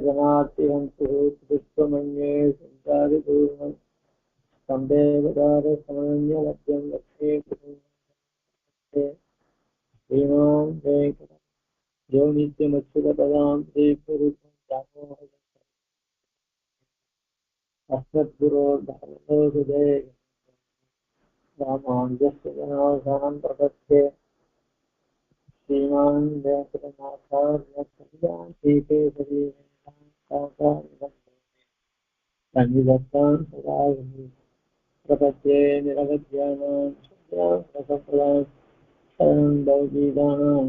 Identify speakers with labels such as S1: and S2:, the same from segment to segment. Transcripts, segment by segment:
S1: जनातिहन्तुः पुष्पमन्ये सञ्चारिपूर्णं सन्देवदारसमन्यलभ्यं लक्ष्मी श्रीमान् वेङ्कट यो नित्यमच्युतपदां श्रीपुरुषं दामोदरं अस्मद्गुरोर्भगवतोऽसुदे रामानुजस्य जनार्दनं प्रपद्ये श्रीमान् वेङ्कटनाथार्य कल्याणीकेसरी सन्निधत्तां सदा प्रपद्ये निरवध्यानां सदां शरणं भवगीतानां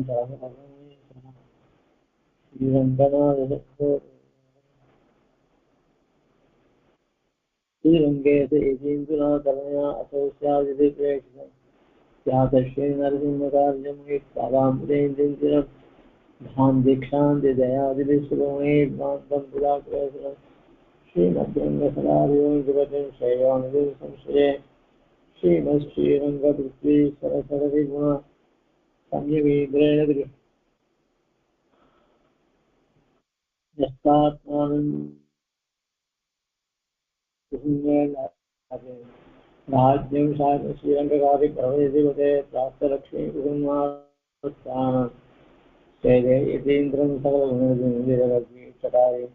S1: श्रीरङ्गे इन्दुनाथनया असौ स्यादिति प्रेक्षितम् स्यादश्री नरसिंहकार्यं कालाम्बुदेन्द्रं धाम दीक्षान्तिदयादिविश्वमेवान्तं पुराकृतं श्रीमद्रङ्गसदारियोगिवचं शैवानुगुं संशये श्रीमश्रीरङ्गपृथ्वी सरसरविगुण संयमीन्द्रेण राज्यं श्रीरङ्गकादिप्रभृतिपते प्राप्तलक्ष्मी कुसुमास्थानं शैले यतीन्द्रं सकलगुणनिधिरलक्ष्मीचटारे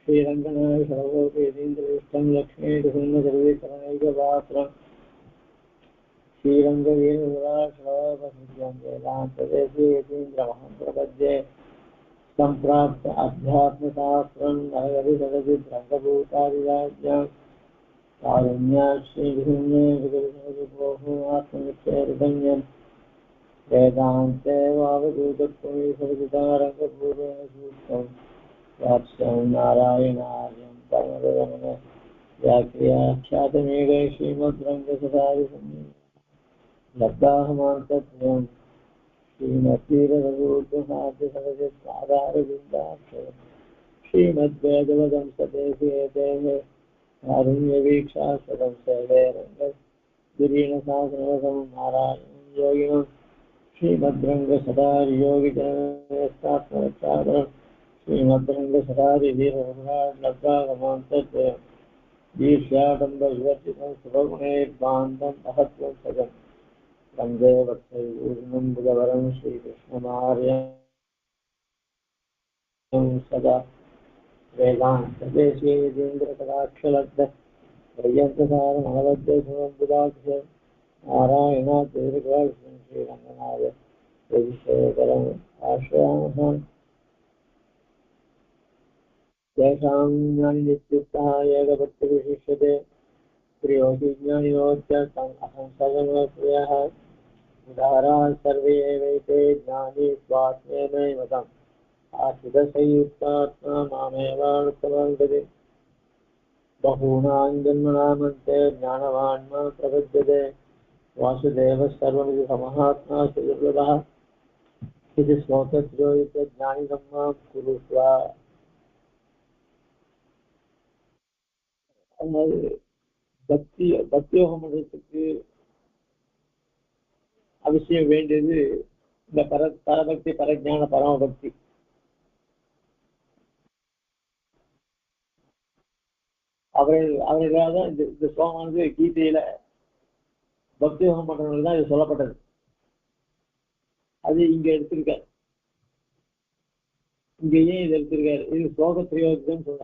S1: श्रीरङ्गनाय सर्वोपि यतीन्द्रविष्टं लक्ष्मी कुसुमसर्वीकरणैकपात्रं श्रीरङ्गवीरविराशोपसंख्यं वेदान्तदेशे यतीन्द्रमहं प्रपद्ये सम्प्राप्त अध्यात्मशास्त्रं नरहरिसरसिद्रङ्गभूतादिराज्ञं कारुण्याश्रीविहिन्ये विगतसर्वभोगमात्मनित्यैर्धन्यं वेदान्ते वावधूतत्वमीसर्जितारङ्गपूर्वेण सूक्तं वात्स्यं नारायणार्यं परमरमण व्याख्याख्यातमेघै श्रीमद्रङ्गसदारिसंज्ञं लब्धाहमान्तत्वं श्रीमद्वीररघुनाथसरसिद्धारविन्दाक्षर श्रीमद्वेदवदं सदेशेतेः कारुण्यवीक्षास्पदं शैलेरङ्गगिरीणशासनवसं नारायणं योगिनं श्रीमद्रङ्गसदारियोगिजनस्तात्मरक्षाकरं श्रीमद्रङ्गसदारिवीररघुनाथलब्धागमान्तद्वयं दीर्घाडम्बविवर्जितं सुभगुणैर्बान्धं महत्त्वं सजम् वन्दे वत्सैर्पूर्णं बुधवरं श्रीकृष्णमार्यं सदा वेदान्तदेशे यतीन्द्रकटाक्षलब्ध वैयन्तसारमनवद्यसुमबुधाख्य नारायणाद्वैतकृष्णं श्रीरङ्गनाय यतिशेखरम् आश्रयामः तेषां ज्ञानिनित्युक्तः एकभक्तिर्विशिष्यते प्रियोऽपि ज्ञानिनोऽस्य असंसर्गमप्रियः उदाराः सर्वे एवैते ज्ञानी स्वात्मेन मतम् आश्रितसंयुक्तात्मा मामेवानुत्तमं बहूनां जन्मनामन्ते ज्ञानवान् मां प्रपद्यते वासुदेवः सर्वमिति समहात्मा सुदुर्लभः इति श्लोकत्रयो ज्ञानिनं मां कुरुष्व பக்தியோகம் பண்றதுக்கு அவசியம் வேண்டியது இந்த பரபக்தி பரஜான பரமபக்தி. அவர்களாக தான் இந்த ஸ்லோகமானது கீதையில பக்தியோகம் பண்றவங்களுக்கு தான் இது சொல்லப்பட்டது. அது இங்க எடுத்திருக்காரு. இங்க ஏன் இது எடுத்திருக்காரு? இது ஸ்லோக திரையோகம் சொல்ற.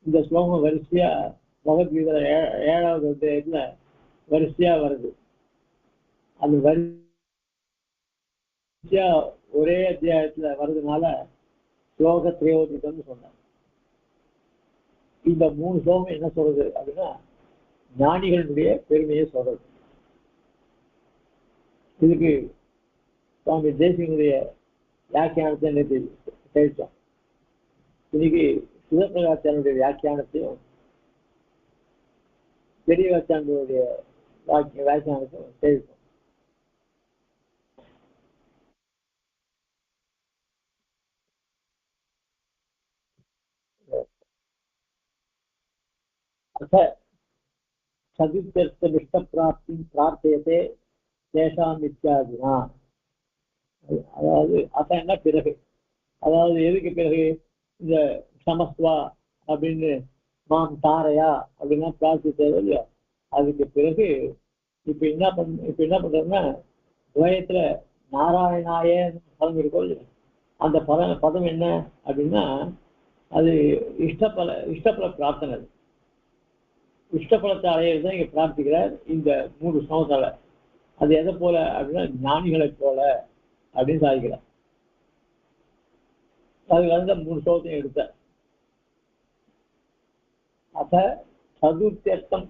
S1: இந்த ஸ்லோகம் வரிசையா பகவத்கீதை 7வது அத்தியாயத்துல வரிசையா வருது. அது வரிசையா ஒரே அத்தியாயத்துல வருதுனால ஸ்லோக திரையோகம்னு சொன்னாங்க. இந்த 3 ஸ்லோகம் என்ன சொல்றது அப்படின்னா ஞானிகளுடைய பெருமையை சொல்றது. இதுக்கு சுவாமி தேசிகனுடைய வியாக்கியானத்தை தெரிவித்தோம். இன்னைக்கு சிவபிரகாச்சாரியனுடைய வியாக்கியானத்தையும் பெரியவாச்சாரியனுடைய வியாக்கியானத்தையும் தெரிவித்தோம். சதுர்த்தமிஷ்டப்பிராப்தி பிரார்த்தியதே தேசாம் இத்தியாதினா. அதாவது அசன்னா பிறகு, அதாவது எதுக்கு பிறகு இந்த சமஸ்வா அப்படின்னு மாம் தாரையா அப்படின்னா பிரார்த்தித்தது இல்லையா. அதுக்கு பிறகு இப்ப என்ன பண்றதுன்னா துவயத்துல நாராயணாய பதம் இருக்கும் இல்லையா. அந்த பதம் என்ன அப்படின்னா அது இஷ்டப்பல பிரார்த்தனை. இஷ்டப்பலத்தை அடையிறது தான் இங்க பிரார்த்திக்கிறார் இந்த 3 ஸ்லோகத்தால. அது எதை போல அப்படின்னா ஞானிகளை போல அப்படின்னு சாதிக்கிறார். அதுக்கு அந்த 3 ஸ்லோகத்தையும் எடுத்த அத சதுர்த்தியர்த்தம்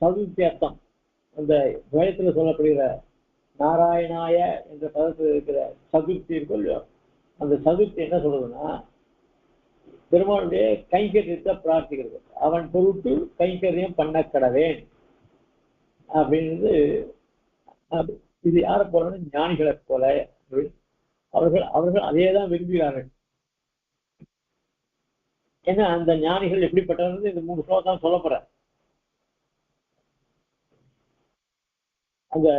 S1: சதுர்த்தியர்த்தம் அந்த துவயத்துல சொல்லப்படுகிற நாராயணாய என்ற பதத்தில் இருக்கிற சதுர்த்தி இருக்கும் இல்லையோ. அந்த சதுர்த்தி என்ன சொல்றதுன்னா பெருமாளுடைய கைங்கரியத்தை பிரார்த்திக்கிறது. அவன் பொருட்டு கைங்கரியம் பண்ண கடவேன் அப்படின்றது. இது யாரை போல ஞானிகளை போல. அவர்கள் அதே தான் விரும்புகிறார்கள். ஏன்னா அந்த ஞானிகள் எப்படிப்பட்டவர்கள் இந்த 3 ஸ்லோகம் தான் சொல்ல போற. அந்த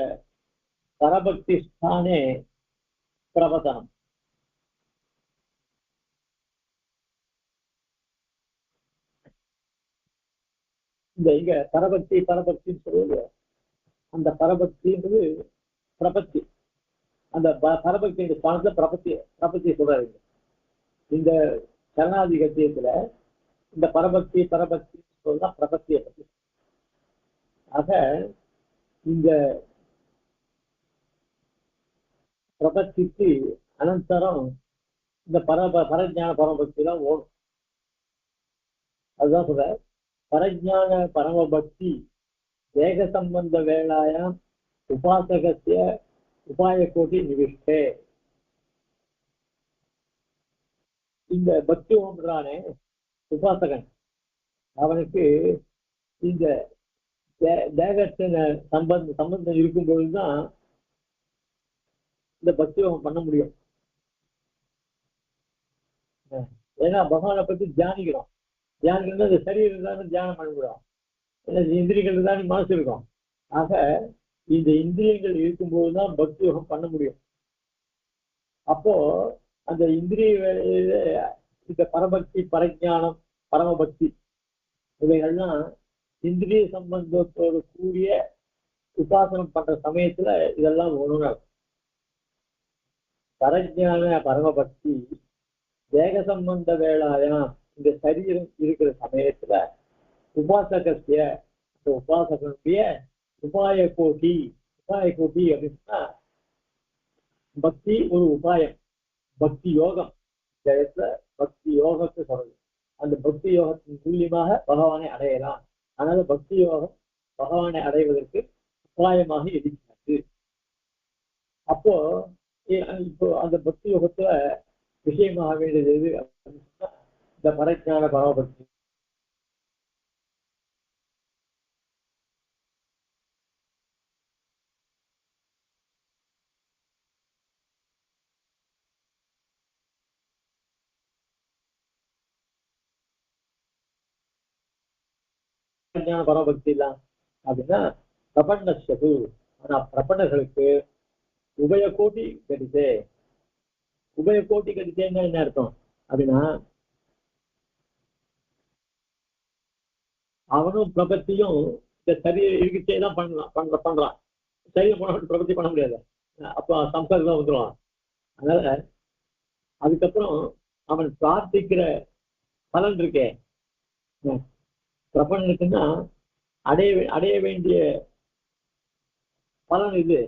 S1: பரபக்தி ஸ்தானே பிரபதனம். இங்க பரபக்தின்னு சொல்லுவது அந்த பரபக்தின்றது பிரபத்தி. அந்த பரபக்தி ஸ்தானத்துல பிரபத்தியை சொல்றாரு. இந்த சரணாதிகத்தியத்துல இந்த பரபக்தி சொல்றா பிரபத்தியை பத்தி. ஆக இந்த பிரபத்திக்கு அனந்தரம் இந்த பரஜான பரமபக்தி தான் ஓடும். அதுதான் சொல்ற பரஜான பரமபக்தி தேக சம்பந்த வேளாயாம் உபாசகத்திய உபாய கோட்டி நிவிஷ்டே. இந்த பக்தி ஒன்றானே உபாசகன் அவனுக்கு இந்த தேகத்தின சம்பந்தம் இருக்கும் பொழுதுதான் இந்த பக்தி பண்ண முடியும். ஏன்னா பகவானை பத்தி தியானிக்கிறோம். அந்த சரீரம் தான் தியானம் பண்ணிவிடும். இந்திரியங்கள் தான் மனசு இருக்கும். ஆக இந்த இந்திரியங்கள் இருக்கும்போதுதான் பக்தி யோகம் பண்ண முடியும். அப்போ அந்த இந்திரிய வேலையில இந்த பரபக்தி பரஜானம் பரமபக்தி இவைகள்லாம் இந்திரிய சம்பந்தத்தோடு கூடிய உபாசனம் பண்ற சமயத்துல இதெல்லாம் உணரும். பரஜான பரமபக்தி தேக சம்பந்த வேளாயாம் இந்த சரீரம் இருக்கிற சமயத்துல உபாசகத்திய உபாசகனுடைய உபாய கோட்டி அப்படின்னா பக்தி ஒரு உபாயம். பக்தி யோகம் இந்த இடத்துல பக்தி யோகத்தை சொல்றது. அந்த பக்தி யோகத்தின் மூலியமாக பகவானை அடையலாம். அதனால பக்தி யோகம் பகவானை அடைவதற்கு உபாயமாக இருக்கிறது. அப்போ அந்த பக்தி யோகத்துல விஷயமாக வேண்டியது எது அப்படின்னு சொன்னா இந்த பரஜான பரமபக்தி. பரமபக்தி இல்லாம் அப்படின்னா பிரபன்னது. ஆனா பிரபன்னர்களுக்கு உபய கோட்டி கடிதே. உபய கோட்டி கடிதேன்னா என்ன அர்த்தம் அப்படின்னா அவனும் பிரபத்தியும் இந்த சரீர இருக்கிட்டே தான் பண்றான். சரீரம் போன பிரபத்தி பண்ண முடியாது. அப்போ சம்சாரம் தான் வந்துடுவான். அதனால அதுக்கப்புறம் அவன் பிரார்த்திக்கிற பலன் இருக்கே பிரபன்னனுக்குன்னா அடைய வேண்டிய பலன் இது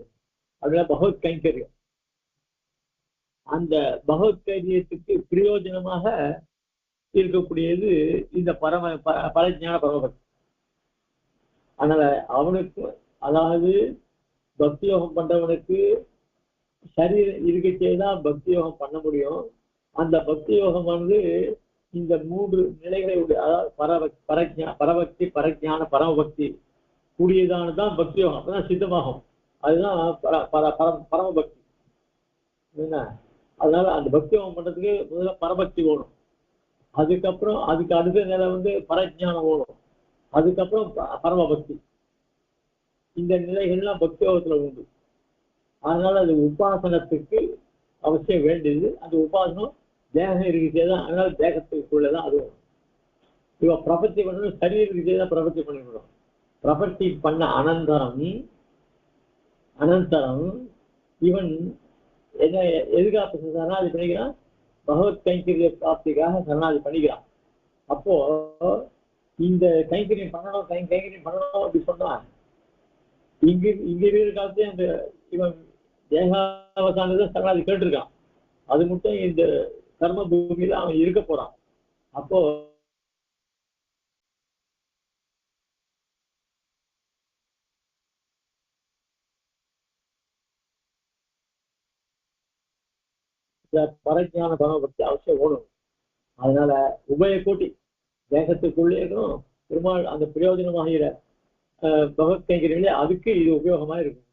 S1: அப்படின்னா பகவத் கைங்கரியம். அந்த பகவத் கைங்கரியத்துக்கு பிரயோஜனமாக இருக்கக்கூடியது இந்த பரஜான பரமபக்தி. அதனால அவனுக்கு அதாவது பக்தி யோகம் பண்றவனுக்கு சரீரம் இருக்கச்சேதான் பக்தி யோகம் பண்ண முடியும். அந்த பக்தி யோகம் இந்த 3 நிலைகளை அதாவது பரபக்தி பரஜான பரமபக்தி கூடியதானதான் பக்தி யோகம். அப்பதான் சித்தமாகும். அதுதான் பரமபக்தி. அதனால அந்த பக்தி யோகம் பண்றதுக்கு முதல்ல பரபக்தி ஓடும். அதுக்கப்புறம் அதுக்கு அடுத்த நிலை பரஜானம் ஓடும். அதுக்கப்புறம் பரமபக்தி. இந்த நிலைகள்லாம் பக்தி யோகத்துல உண்டு. அதனால அது உபாசனத்துக்கு அவசியம் வேண்டியது. அந்த உபாசனம் தேகம் இருக்குதான், அதனால தேகத்துக்குள்ளதான் அது. இவ பிரபத்தி பண்ணணும், சரீரத்துக்கு தான் பிரபத்தி பண்ணிக்கணும். பிரபத்தி பண்ண அனந்தரம் இவன் என்ன எதுக்காக சரணாதி பண்ணிக்கிறான்? பகவத் கைங்கரிய பிராப்திக்காக சரணாதி பண்ணிக்கிறான். அப்போ இந்த கைங்கரியம் பண்ணணும் அப்படி சொன்னா இங்க இருக்கிற காலத்தே அந்த இவன் தேகாவசானத்தை சரணாதி கேட்டிருக்கான். அது மட்டும் இந்த கர்ம பூமியில அவன் இருக்க போறான். அப்போ பரஜான பரமபக்தி அவசியம் ஓடும். அதனால உபய கோட்டி தேகத்துக்குள்ளே இருக்கணும். பெருமாள் அந்த பிரயோஜனமாகிற பகவத் கைங்கரியிலே அதுக்கு இது உபயோகமா இருக்கும்.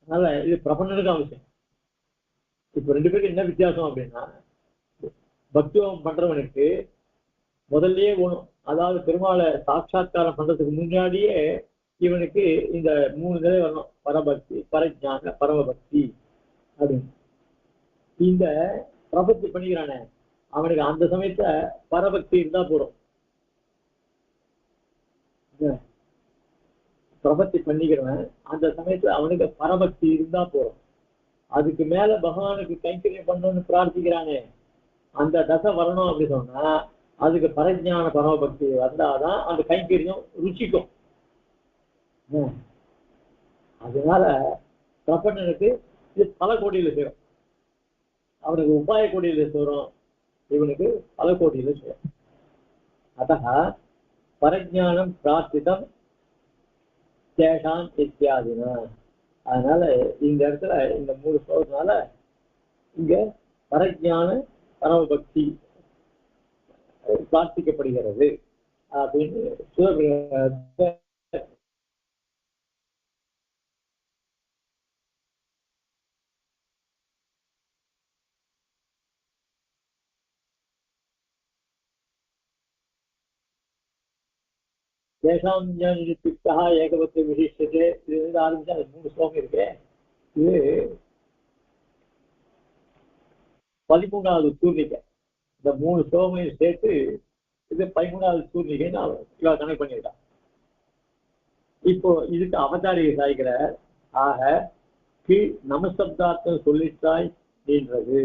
S1: அதனால இது பிரபன்னனுக்கு அவசியம். இப்ப ரெண்டு பேருக்கு என்ன வித்தியாசம் அப்படின்னா, பக்தியோகம் பண்றவனுக்கு முதல்லயே ஓணும். அதாவது பெருமாளை சாட்சா்காரம் பண்றதுக்கு முன்னாடியே இவனுக்கு இந்த 3 நிலை வரணும். பரபக்தி, பரஜான, பரமபக்தி அப்படின்னு. இந்த பிரபத்தி பண்ணிக்கிறானே அவனுக்கு அந்த சமயத்துல பரபக்தி இருந்தா போறோம். பிரபத்தி பண்ணிக்கிறவன் அந்த சமயத்துல அவனுக்கு பரபக்தி இருந்தா போறோம். அதுக்கு மேல பகவானுக்கு கைங்கரியம் பண்ணணும்னு பிரார்த்திக்கிறானே அந்த தசை வரணும் அப்படின்னு சொன்னா அதுக்கு பரஜான பரமபக்தி வந்தாதான் அந்த கைங்கரியம் ருச்சிக்கும். அதனால பிரபன்னனுக்கு இது பல கோடியில சேரும். அவனுக்கு உபாய கோடியில சேரும், இவனுக்கு பல கோடியில சேரும். அத பரஜானம் பிரார்த்திதம் சேஷாம் இத்தியாதினா. அதனால இந்த இடத்துல இந்த 3 ஸ்லோகத்தினால இங்க பரஜான பரமபக்தி பிரார்த்திக்கப்படுகிறது அப்படின்னு தேசாம் ஞானியுக்தா ஏகபக்தி விசிஷ்டத்தை இது ஆரம்பிச்சா அது 3 ஸ்லோகம் இருக்கு. இது 13வது சூர்ணிகை. இந்த 3 ஸ்லோகமையும் சேர்த்து இது 13வது சூர்ணிகைன்னு இவன் கணக்கு பண்ணியிருக்கான். இப்போ இதுக்கு அவதாரியை சாய்க்கிற ஆக கீழ் நமசப்தார்த்தம் சொல்லிட்டாய் நீன்றது.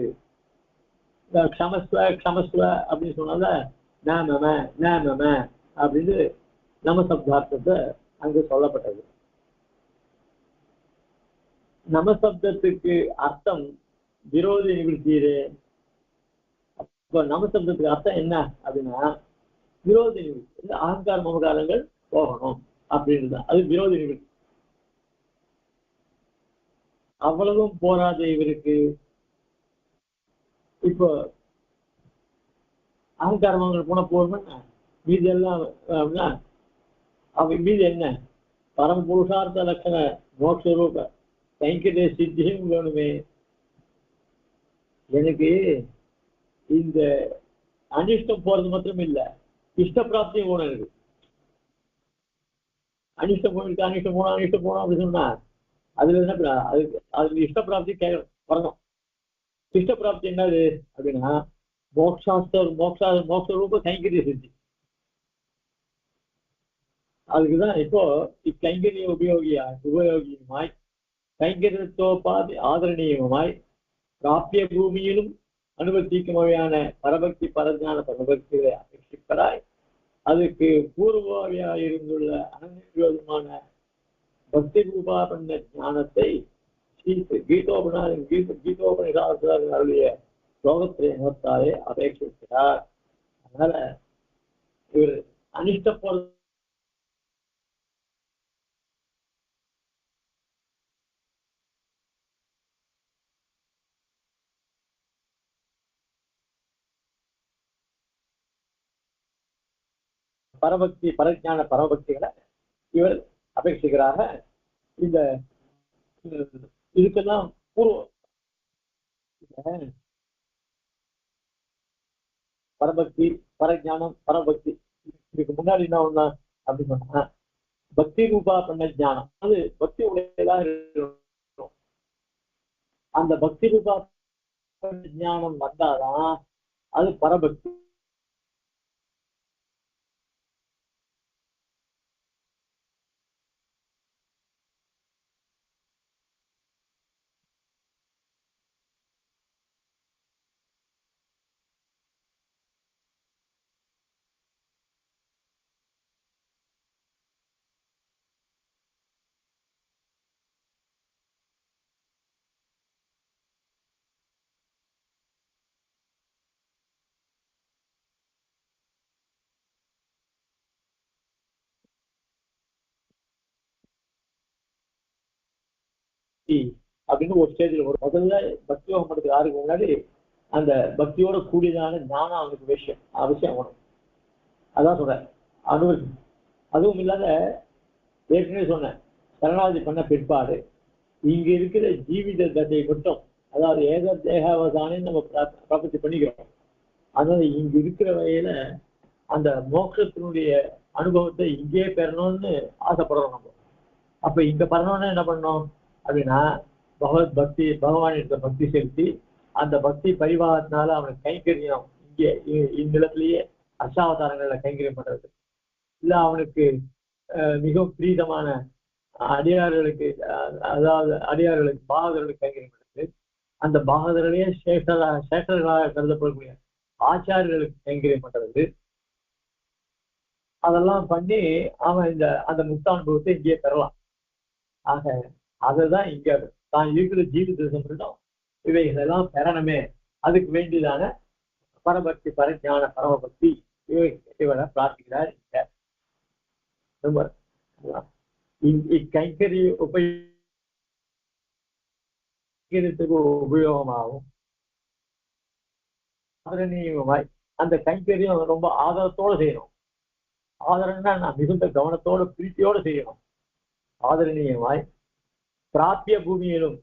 S1: க்ஷமஸ்வ அப்படின்னு சொன்னால நேம அப்படின்னு நமசப்தார்த்தத்தை அங்கு சொல்லப்பட்டது. நமசப்தத்துக்கு அர்த்தம் விரோதி நிவர்த்தியே. அப்ப நமசப்தத்துக்கு அர்த்தம் என்ன அப்படின்னா விரோதி நிவர்த்தி, அகங்கார மமகாரங்கள் போகணும் அப்படின்னு அது விரோதி நிவர்த்தி. அவ்வளவும் போராத இவருக்கு இப்போ அகங்கார மமகாரம் போன போகணும்னா மீதி எல்லாம் மீது என்ன பரம புருஷார்த்த லட்சண மோட்சரூப கைங்கரிய சித்தியும் வேணுமே. எனக்கு இந்த அனிஷ்டம் போறது மாத்திரம் இல்ல, இஷ்ட பிராப்தியும் போன இருக்கு. அனிஷ்டம் போயிருக்கு, அனிஷ்டம் போனோம் அப்படின்னு சொன்னா அதுல என்ன அதுக்கு இஷ்ட பிராப்தி வரணும். இஷ்ட பிராப்தி என்னது அப்படின்னா மோட்ச ரூப கைங்கரிய சித்தி. அதுக்குதான் இப்போ இக்கைங்கரிய உபயோகியுமாய் கைங்கரியத்தோப்பாதி ஆதரணீயமாய் பிராபிய பூமியிலும் அனுபவிக்குமையான பரபக்தி பரஜான பரபக்திகளை அபேட்சிப்பராய் அதுக்கு பூர்வாவியாய் இருந்துள்ள அனநிரோதமான பக்தி ரூபாபண்ண ஞானத்தை கீதோபனிஷாஸ்திரர்களுடைய ஸ்லோகத்திலே நோத்தாலே அபேட்சிக்கிறார். அதனால இவர் அனிஷ்ட போறது பரபக்தி பரஜான பரமபக்திகளை இவர் அபேட்சிக்கிறாக. இந்த இதுக்கெல்லாம் பரபக்தி பரஜானம் பரமபக்தி இதுக்கு முன்னாடி என்ன ஒண்ணா அப்படின்னு சொன்னா பக்தி ரூபா பண்ண ஜானம், அது பக்தி உடையதாக இருக்கணும். அந்த பக்தி ரூபா ஞானம் வந்தாதான் அது பரபக்தி. அப்படின்னு ஒரு ஸ்டேஜில் ஒரு முதல்ல பக்தி யோகம் பண்றதுக்கு யாருக்கு முன்னாடி அந்த பக்தியோட கூடியதான ஞானம் அவனுக்கு விஷயம் அவசியம் ஆகணும். அதான் சொல்றேன் அனுபவி. அதுவும் இல்லாத ஏற்கனவே சொன்னேன் சரணாகதி பண்ண பிற்பாடு இங்க இருக்கிற ஜீவித தசை மட்டும், அதாவது ஏக தேகாவதானே நம்ம பிரபத்தி பண்ணிக்கிறோம். அதனால இங்க இருக்கிற வகையில அந்த மோட்சத்தினுடைய அனுபவத்தை இங்கே பெறணும்னு ஆசைப்படுறோம் நம்ம. அப்ப இங்க பெறணும்னா என்ன பண்ணணும் அப்படின்னா பகவத் பக்தி, பகவான் இருக்கிற பக்தி செலுத்தி அந்த பக்தி பரிவாரத்தினால அவனுக்கு கைங்கரியம் இங்கே இந்நிலத்திலேயே அஷ்டாவதாரங்கள்ல கைங்கரியம் பண்றது, இல்ல அவனுக்கு மிகவும் பிரீதமான அடியார்களுக்கு, அதாவது அடியார்களுக்கு பாகதர்களுக்கு கைங்கரியம் பண்றது, அந்த பாகதர்களையே சேஷர்களாக கருதப்படக்கூடிய ஆச்சாரியர்களுக்கு கைங்கரியம் பண்றது, அதெல்லாம் பண்ணி அவன் அந்த முக்தானுபவத்தை இங்கே பெறலாம். ஆக அதுதான் இங்க தான் இருக்கிற ஜீவித சம்பிரதம் இவைகளெல்லாம் பெறணுமே, அதுக்கு வேண்டியதான பரபக்தி, பரஞான பரமபக்தி இவனை பிரார்த்திக்கிறார். இக்கைங்கரி உபயோகத்துக்கு உபயோகமாகும் ஆதரணியமாய் அந்த கைங்கரியம் ரொம்ப ஆதரத்தோட செய்யணும். ஆதரம்னா நான் மிகுந்த கவனத்தோட பிரீத்தியோட செய்யணும். ஆதரணியமாய் பிராப்பிய பூமியிலும்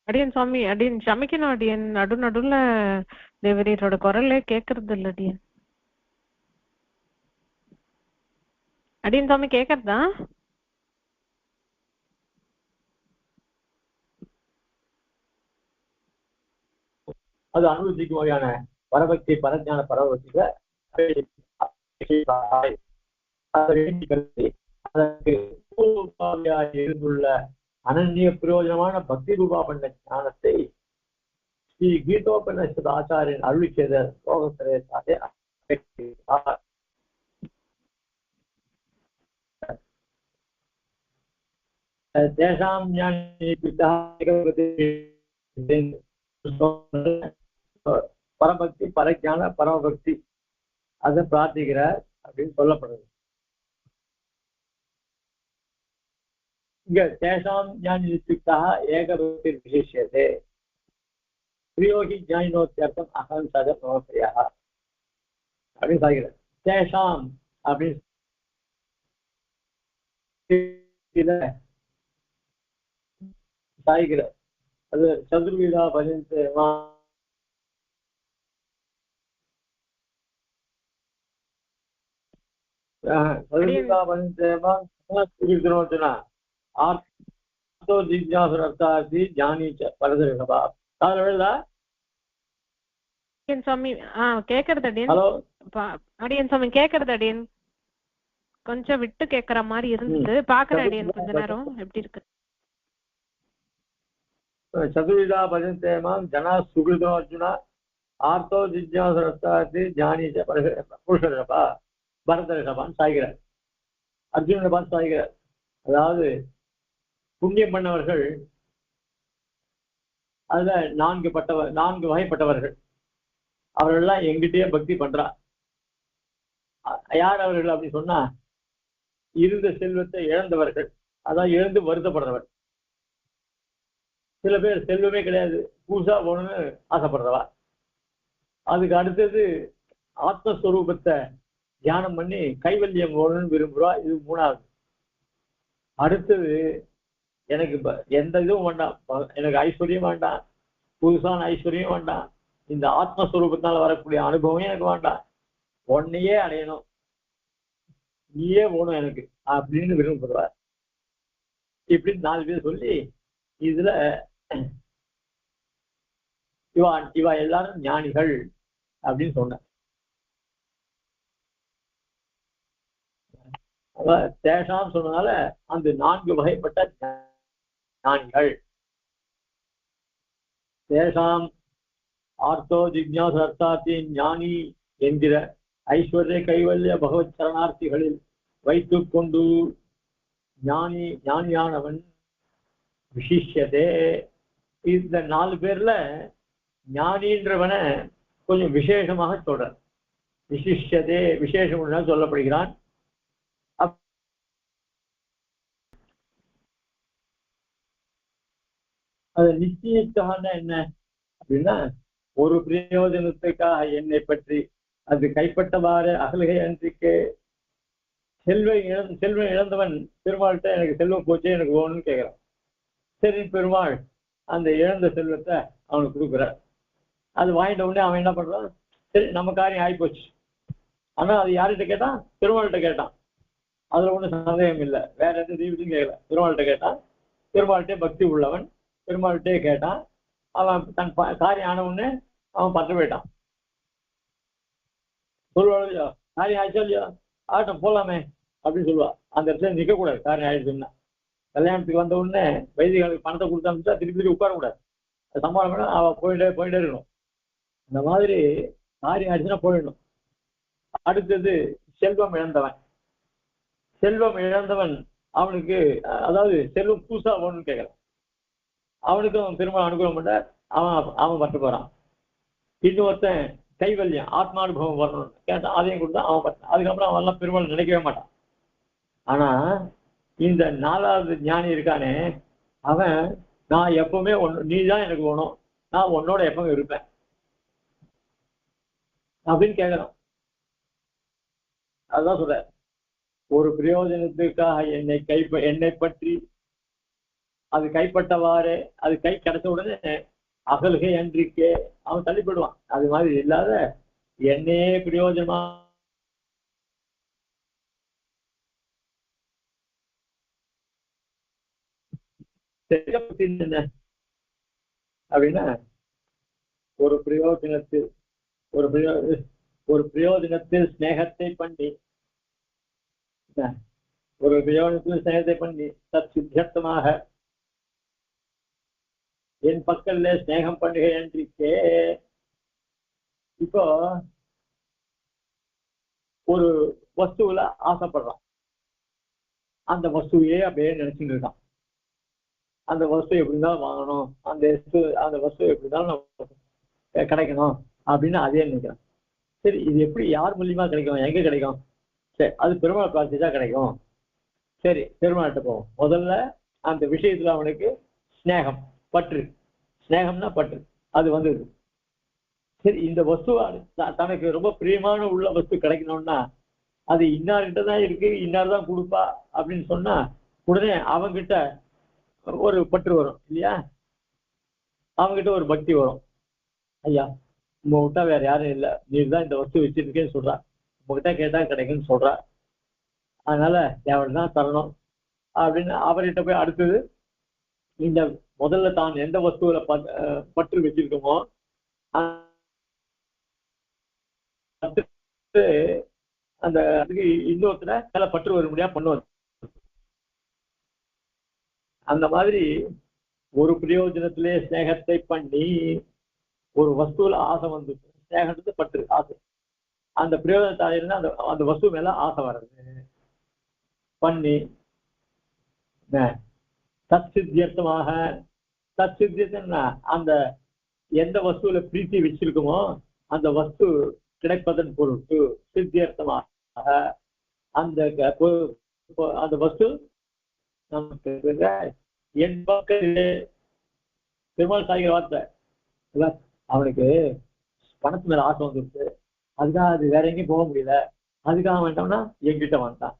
S2: அடியன் சுவாமி, அடியன் சமைக்கணும். அடியன் நடுவுல தேவரீரோட குரலே கேக்குறது இல்ல. அடியன் அடியன் சுவாமி கேக்குறதா?
S1: அது அனுபவிக்கும் வகையான பரபக்தி, பரஞான பரபக்தியில அதற்கு இருந்துள்ள அனன்ய பிரயோஜனமான பக்தி ரூபா பண்ண ஞானத்தை ஸ்ரீ கீதோபனிஷத் ஆச்சாரியன் அருளி செய்த ஸ்லோகத்திலே தேசாம் பரபக்தி, பரஞான பரமபக்தி அதை பிரார்த்திக்கிறார் அப்படின்னு சொல்லப்படுது. இங்க தேசாம் ஞானித்யுக்தா ஏகபக்தி விசேஷியதே பிரியோகி ஞானினோத்தியர்த்தம் அகம் சக மமப்பிரியா அப்படின்னு சாய்கிறார். தேசாம் அப்படின்னு சாய்கிறார். அது சதுர்விதா பஜந்தேமா சதுர்விதா பஜந்தேமா இருக்கணும்னா ஆர்த்தோ ஜிஜ்ஞாசுரர்த்தார்த்தி ஞானிச்ச பரதரிஷபா.
S2: சுவாமி கேக்குறது அடியன்.
S1: ஹலோ
S2: அடியன் சுவாமி கேக்குறது அடியன். கொஞ்சம் விட்டு கேக்குற மாதிரி இருந்தது. பாக்குறேன் அடியன் கொஞ்ச நேரம் எப்படி இருக்கு.
S1: சதுர்விதா பஜந்தேமாம் ஜனா சுகிருதோ அர்ஜுனா ஆர்த்தோ ஜிஜ்ஞாசுரர்த்தார்த்தி ஞானிச்ச புருஷரிஷபா பரதரிஷபான்னு சாய்கிறார். அர்ஜுனனை பார்த்து சாய்கிறார். அதாவது புண்ணியம் பண்ணவர்கள் அதுல நான்கு வகைப்பட்டவர்கள். அவர்கள்லாம் எங்கிட்டயே பக்தி பண்றா. யார் அவர்கள் அப்படின்னு சொன்னா, இருந்த செல்வத்தை இழந்தவர்கள், அதான் இழந்து வருத்தப்படுறவர். சில பேர் செல்வமே கிடையாது, பூசா போகணும்னு ஆசைப்படுறவா. அதுக்கு அடுத்தது ஆத்மஸ்வரூபத்தை தியானம் பண்ணி கைவல்யம் போகணும்னு விரும்புறா. இது மூணாவது. அடுத்தது எனக்கு எந்த இதுவும் வேண்டாம், எனக்கு ஐஸ்வர்யம் வேண்டாம், புதுசான ஐஸ்வர்யம் வேண்டாம், இந்த ஆத்மஸ்வரூபத்தினால வரக்கூடிய அனுபவம் எனக்கு வேண்டாம், உன்னையே அடையணும், நீயே போகணும் எனக்கு அப்படின்னு விரும்பப்படுவார். இப்படின்னு 4 பேர் சொல்லி இதுல இவா எல்லாரும் ஞானிகள் அப்படின்னு சொன்ன. தேஷாம் சொன்னதால அந்த 4 வகைப்பட்ட ஞானிகள். தேஷாம் ஆர்த்தோ ஜிக்ஞாசு அர்த்தாத்தி ஞானி என்கிற ஐஸ்வர்ய கைவல்ய பகவத் சரணார்த்திகளில் வைத்துக் கொண்டு ஞானியானவன் விசிஷ்யதே. இந்த 4 பேர்ல ஞானின்றவனை கொஞ்சம் விசேஷமாக சொல்ற. விசிஷ்யதே விசேஷம் சொல்லப்படுகிறான். அது நிச்சயித்தான என்ன அப்படின்னா, ஒரு பிரயோஜனத்துக்காக என்னை பற்றி அது கைப்பட்டவாறு அகலுகை அன்றைக்கு செல்வம் இழந்தவன் பெருமாள்கிட்ட எனக்கு செல்வம் போச்சு எனக்கு வேணும்னு கேட்கிறான். சரி, பெருமாள் அந்த இழந்த செல்வத்தை அவனுக்கு கொடுக்குறார். அது வாங்கிட்ட உடனே அவன் என்ன பண்றான், சரி நம்ம காரியம் ஆகிப்போச்சு. ஆனா அது யார்கிட்ட கேட்டான், பெருமாள்கிட்ட கேட்டான். அதுல ஒன்றும் சந்தேகம் இல்லை, வேற எந்த தீபத்தையும் கேட்கல. பெருமாள்கிட்ட கேட்டான். பெருமாள்கிட்டே பக்தி உள்ளவன், பெருமாள்கிட்டே கேட்டான். அவன் தன் காரியம் ஆன உடனே அவன் பற்ற போயிட்டான். சொல்லுவாள் இல்லையா, காரியம் ஆயிடுச்சா இல்லையா, ஆட்டம் போலாமே அப்படின்னு சொல்லுவா. அந்த இடத்துல நிற்கக்கூடாது. காரியம் ஆயிடுச்சுன்னா கல்யாணத்துக்கு வந்த உடனே வைதிகளுக்கு பணத்தை கொடுத்தா திருப்பி உட்காரக்கூடாது. சம்பளம் வேணும், அவன் போயிட்டே இருக்கணும். அந்த மாதிரி காரியம் ஆயிடுச்சுன்னா போயிடணும். அடுத்தது செல்வம் இழந்தவன் அவனுக்கு, அதாவது செல்வம் புதுசா வேணும்னு கேட்கறான். அவனுக்கும் பெருமாள் அனுகூலம் பண்ண அவன் பட்டு போறான். இன்னொருத்தன் கைவல்யம் ஆத்மானுபவம் வரணும்னு கேட்டான், அதையும் கொடுத்தா அவன் பட்டான். அதுக்கப்புறம் அவன் எல்லாம் பெருமாள் நினைக்கவே மாட்டான். ஆனா இந்த 4வது ஞானி இருக்கானே, அவன் நான் எப்பவுமே நீ தான் எனக்கு வேணும், நான் உன்னோட எப்பவும் இருப்பேன் அப்படின்னு கேட்கறான். அதுதான் சொல்ற, ஒரு பிரயோஜனத்துக்காக என்னை பற்றி அது கைப்பட்டவாறு அது கை கிடைச்ச உடனே அகல்கை அன்றிக்கே அவன் தள்ளிப்படுவான். அது மாதிரி இல்லாத என்னையே பிரயோஜனமா என்ன அப்படின்னா, ஒரு பிரயோஜனத்தில் ஸ்நேகத்தை பண்ணி தத் சித்தியர்த்தமாக என் பக்கல்ல ஸ்நேகம் பண்ணுகை அன்றிக்கே. இப்போ ஒரு வஸ்துவில ஆசைப்படுறான், அந்த வஸ்துவையே அப்படியே நினைச்சுட்டு இருக்கான். அந்த வஸ்து எப்படி இருந்தாலும் வாங்கணும், அந்த வஸ்து எப்படி இருந்தாலும் கிடைக்கணும் அப்படின்னு அதே நினைக்கிறான். சரி, இது எப்படி யார் மூலியமா கிடைக்கும், எங்க கிடைக்கும்? சரி, அது பெருமாள் பிரார்த்திச்சா கிடைக்கும். சரி, பெருமாள்கிட்ட போவோம். முதல்ல அந்த விஷயத்துல அவனுக்கு ஸ்நேகம், பற்று, ஸ்நேகம்னா பற்று, அது வந்தது. சரி, இந்த வஸ்து தனக்கு ரொம்ப பிரியமான உள்ள வஸ்து கிடைக்கணும்னா அது இன்னார்கிட்ட தான் இருக்கு, இன்னார் தான் கொடுப்பா அப்படின்னு சொன்னா உடனே அவங்கிட்ட ஒரு பற்று வரும் இல்லையா, அவங்கிட்ட ஒரு பக்தி வரும். ஐயா, உங்க விட்டா வேற யாரும் இல்லை, நீர் தான் இந்த வஸ்து வச்சிருக்கேன்னு சொல்றா, உங்ககிட்ட கேட்டா கிடைக்குன்னு சொல்றா, அதனால தேவன் தான் தரணும் அப்படின்னு அவர்கிட்ட போய் அடுத்தது இந்த முதல்ல தான் எந்த வஸ்துவில பற்று வச்சிருக்கோமோ அந்த அதுக்கு இன்னொருத்தர சில பற்று வர முடியா பண்ணுவாங்க. அந்த மாதிரி ஒரு பிரயோஜனத்திலே ஸ்நேகத்தை பண்ணி ஒரு வஸ்துவில ஆசை வந்து, ஸ்நேகத்துக்கு பற்று ஆசை, அந்த பிரயோஜனத்தால இருந்தா அந்த வஸ்து மேல ஆசை வர்றது பண்ணி தற்சித்தியர்த்தமாக, தற்சித்தியர்த்தம்னா அந்த எந்த வஸ்துவில பிரீத்தி வச்சிருக்குமோ அந்த வஸ்து கிடைப்பதன் பொருட்டு சித்தியர்த்தமாக அந்த வஸ்து நமக்கு என் பக்கத்திலே பெருமாள் சாகிற வார்த்தை, அவனுக்கு பணத்து மேல ஆசை வந்துருக்கு, அதுக்காக அது வேற எங்கேயும் போக முடியல, அதுக்காக வேண்டாம்னா என்கிட்ட வந்தான்.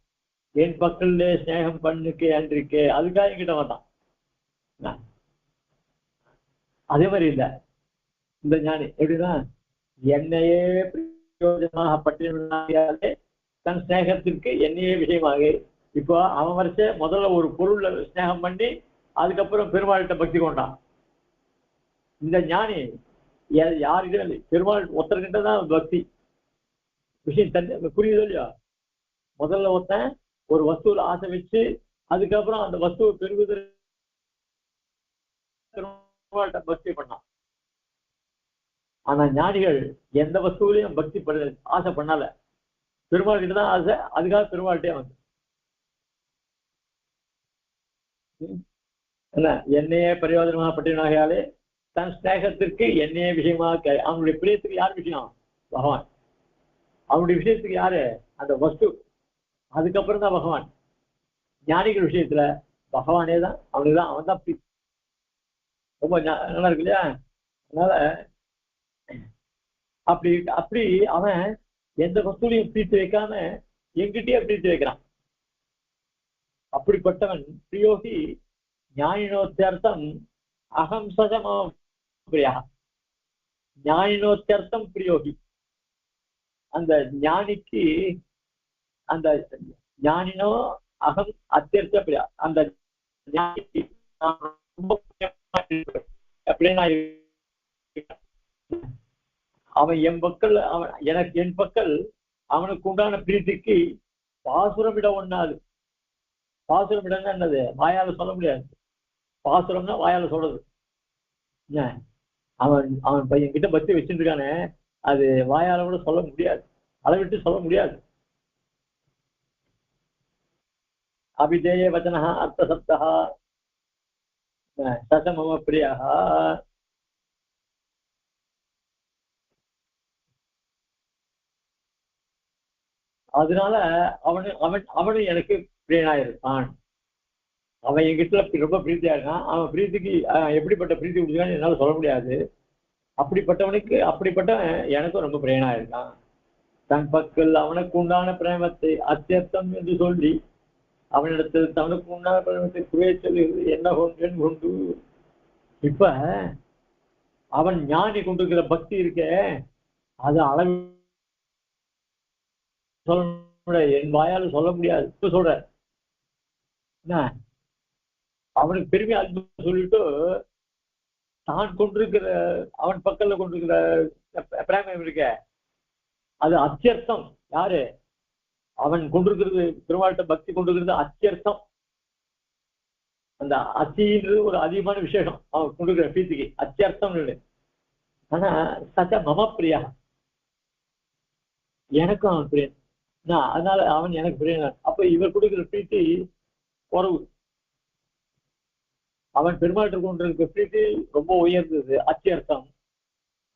S1: என் பக்கல்ல ஸ்நேகம் பண்ணுக்கே அன்றிக்கே, அதுக்காக என்கிட்ட வந்தான். அதே மாதிரி இல்ல இந்த ஞானி எப்படின்னா, என்னையே பிரயோஜனமாக பற்றினாலே தன் ஸ்நேகத்திற்கு என்னையே விஷயமாக. இப்போ அவன் வரிசை முதல்ல ஒரு பொருள்ல ஸ்நேகம் பண்ணி அதுக்கப்புறம் பெருமாள்கிட்ட பக்தி கொண்டான். இந்த ஞானி யாருக்கிட்ட இல்லை, பெருமாள் ஒருத்தர்கிட்ட தான் பக்தி விஷயம் தண்ணி புரியுதோ இல்லையா. முதல்ல ஒருத்தன் ஒரு வஸ்துவில் ஆசை வச்சு அதுக்கப்புறம் அந்த வஸ்துவை பெறுவதற்கு பெருமாள்கிட்ட பக்தி பண்ணான். ஆனா ஞானிகள் எந்த வஸ்துவிலையும் பக்தி பண்ண ஆசை பண்ணல, பெருமாள் கிட்ட தான் ஆசை, அதுக்காக பெருமாள்கிட்டே வந்து என்ன என்னையே பிரயோஜனமாக பற்றினாலே தன் ஸ்நேகத்திற்கு என்னையே விஷயமாக. அவனுடைய பிரியத்துக்கு யார் விஷயம்? பகவான். அவனுடைய விஷயத்துக்கு யாரு? அந்த வஸ்து. அதுக்கப்புறம் தான் பகவான். ஞானிகள் விஷயத்துல பகவானே தான், அவனுக்கு தான், அவன் தான் ரொம்ப நல்லா இருக்கு இல்லையா. அதனால அப்படி அப்படி அவன் எந்த வஸ்துலையும் பிரீத்தி வைக்காம எங்கிட்டயே பிரீத்தி வைக்கிறான். அப்படிப்பட்டவன் பிரியோகி ஞானினோத்தியர்த்தம் அகம் சஜமோ பிரியா. ஞானினோத்தியர்த்தம் பிரியோகி. அந்த ஞானிக்கு அந்த ஞானினோ அகம் அத்தியர்த்த பிரியா. அந்த ஞானிக்கு அப்படின்னா அவன் என் பக்கல், அவன் எனக்கு என் பக்கல் அவனுக்கு உண்டான பிரீத்திக்கு பாசுரமிட ஒண்ணாது. பாசுரமிடம்னா என்னது? வாயால சொல்ல முடியாது. பாசுரம்னா வாயால சொல்றது. அவன் அவன் பையன் கிட்ட பத்தி வச்சுட்டு இருக்கானே, அது வாயால கூட சொல்ல முடியாது, அளவிட்டு சொல்ல முடியாது. அபிதேய வச்சன அர்த்த சப்தா சசமம பிரியா. அதனால அவனும் எனக்கு பிரியனா இருப்பான். அவன் என்கிட்ட ரொம்ப பிரீத்தியா இருக்கான். அவன் பிரீத்திக்கு எப்படிப்பட்ட பிரீத்தி கொடுத்தான்னு என்னால சொல்ல முடியாது. அப்படிப்பட்டவன் எனக்கும் ரொம்ப பிரியனா இருக்கான். தன் பக்கல் அவனுக்கு உண்டான பிரேமத்தை அத்தியர்த்தம் என்று சொல்லி அவனிடத்தில் தனக்கு உண்டான பிரேமத்தை குறைய சொல்லுகிறது என்ன கொண்டு. இப்ப அவன் ஞானி கொண்டிருக்கிற பக்தி இருக்க, அது அளவு சொல்ல முடியாது, என் வாயால சொல்ல முடியாது. இப்ப சொல்ற என்ன, அவனுக்கு பெருமையா சொல்லிட்டு தான் கொண்டிருக்கிற அவன் பக்கத்துல கொண்டிருக்கிற பிரேமம் இருக்க, அது அத்தியர்த்தம். யாரு? அவன் கொண்டிருக்கிறது, பெருமாள்கிட்ட பக்தி கொண்டிருக்கிறது அத்தியர்த்தம். அந்த அத்தின்றது ஒரு அதிகமான விசேஷம். அவன் கொண்டிருக்கிற பிரீத்திக்கு அத்தியர்த்தம் இல்லை. ஆனா சச்ச மம பிரியா, எனக்கும் அவன் பிரியன். அதனால அவன் எனக்கு பிரியன். அப்ப இவர் கொடுக்கிற பிரீத்தி குறவு. அவன் பெருமாள்கிட்ட கொண்டிருக்கிற பிரீத்தி ரொம்ப உயர்ந்தது, அத்தியர்த்தம்.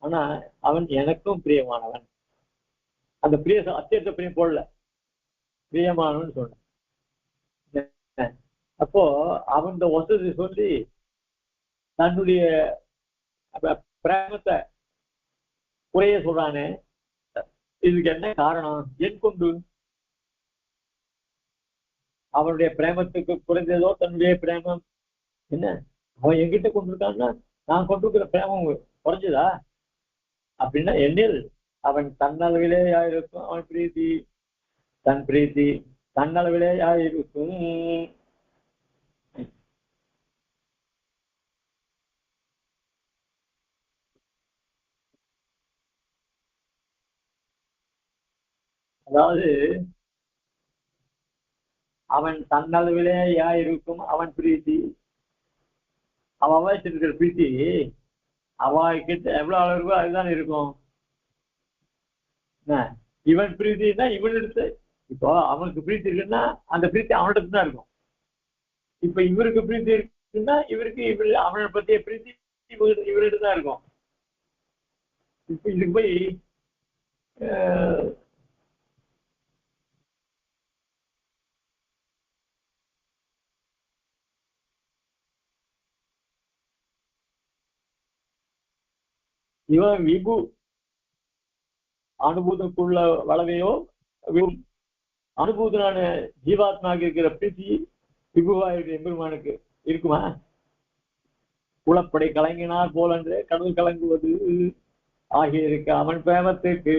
S1: ஆனா அவன் எனக்கும் பிரியமானவன். அந்த பிரிய அத்தியர்த்த பிரியம் போடல, பிரியமானவன் சொன்ன. அப்போ அவன் இந்த வசதி சொல்லி தன்னுடைய பிரேமத்தை குறைய சொல்றானே, இதுக்கு என்ன காரணம்? என் கொண்டு அவனுடைய பிரேமத்துக்கு குறைந்ததோ தன்னுடைய பிரேமம் என்ன? அவன் எங்கிட்ட கொண்டிருக்கான்னா நான் கொண்டிருக்கிற பிரேமம் குறைஞ்சதா? அப்படின்னா என்னில் அவன் தன்னளவிலேயா இருக்கும். அவன் பிரீத்தி, தன் பிரீத்தி தன்னளவிலேயா இருக்கும். அதாவது அவன் தன்னளவிலேயா இருக்கும் அவன் பிரீத்தி. அவன் வச்சிருக்கிற பிரீத்தி அவகிட்ட எவ்வளவு அளவு இருக்கோ அதுதான் இருக்கும். இவன் பிரீத்தின்னா இவன் எடுத்து, இப்போ அவனுக்கு பிரீத்தி இருக்குன்னா அந்த பிரீத்தி அவனிடத்து தான் இருக்கும். இப்ப இவருக்கு பிரீத்தி இருக்குன்னா இவருக்கு அவனை பத்திய பிரீத்தி இவர்கிட்ட தான் இருக்கும். இப்ப இதுக்கு போய் இவன் விபு அனுபூதத்துக்குள்ள வளவையோ அனுபூதனான ஜீவாத்மாவுக்கு இருக்கிற பிரீத்தி விபுவா இருக்கிற எம்பெருமானுக்கு இருக்குமா? குளப்படை கலங்கினார் போலன்று கடல் கலங்குவது ஆகிய இருக்க அவன் பிரேமத்திற்கு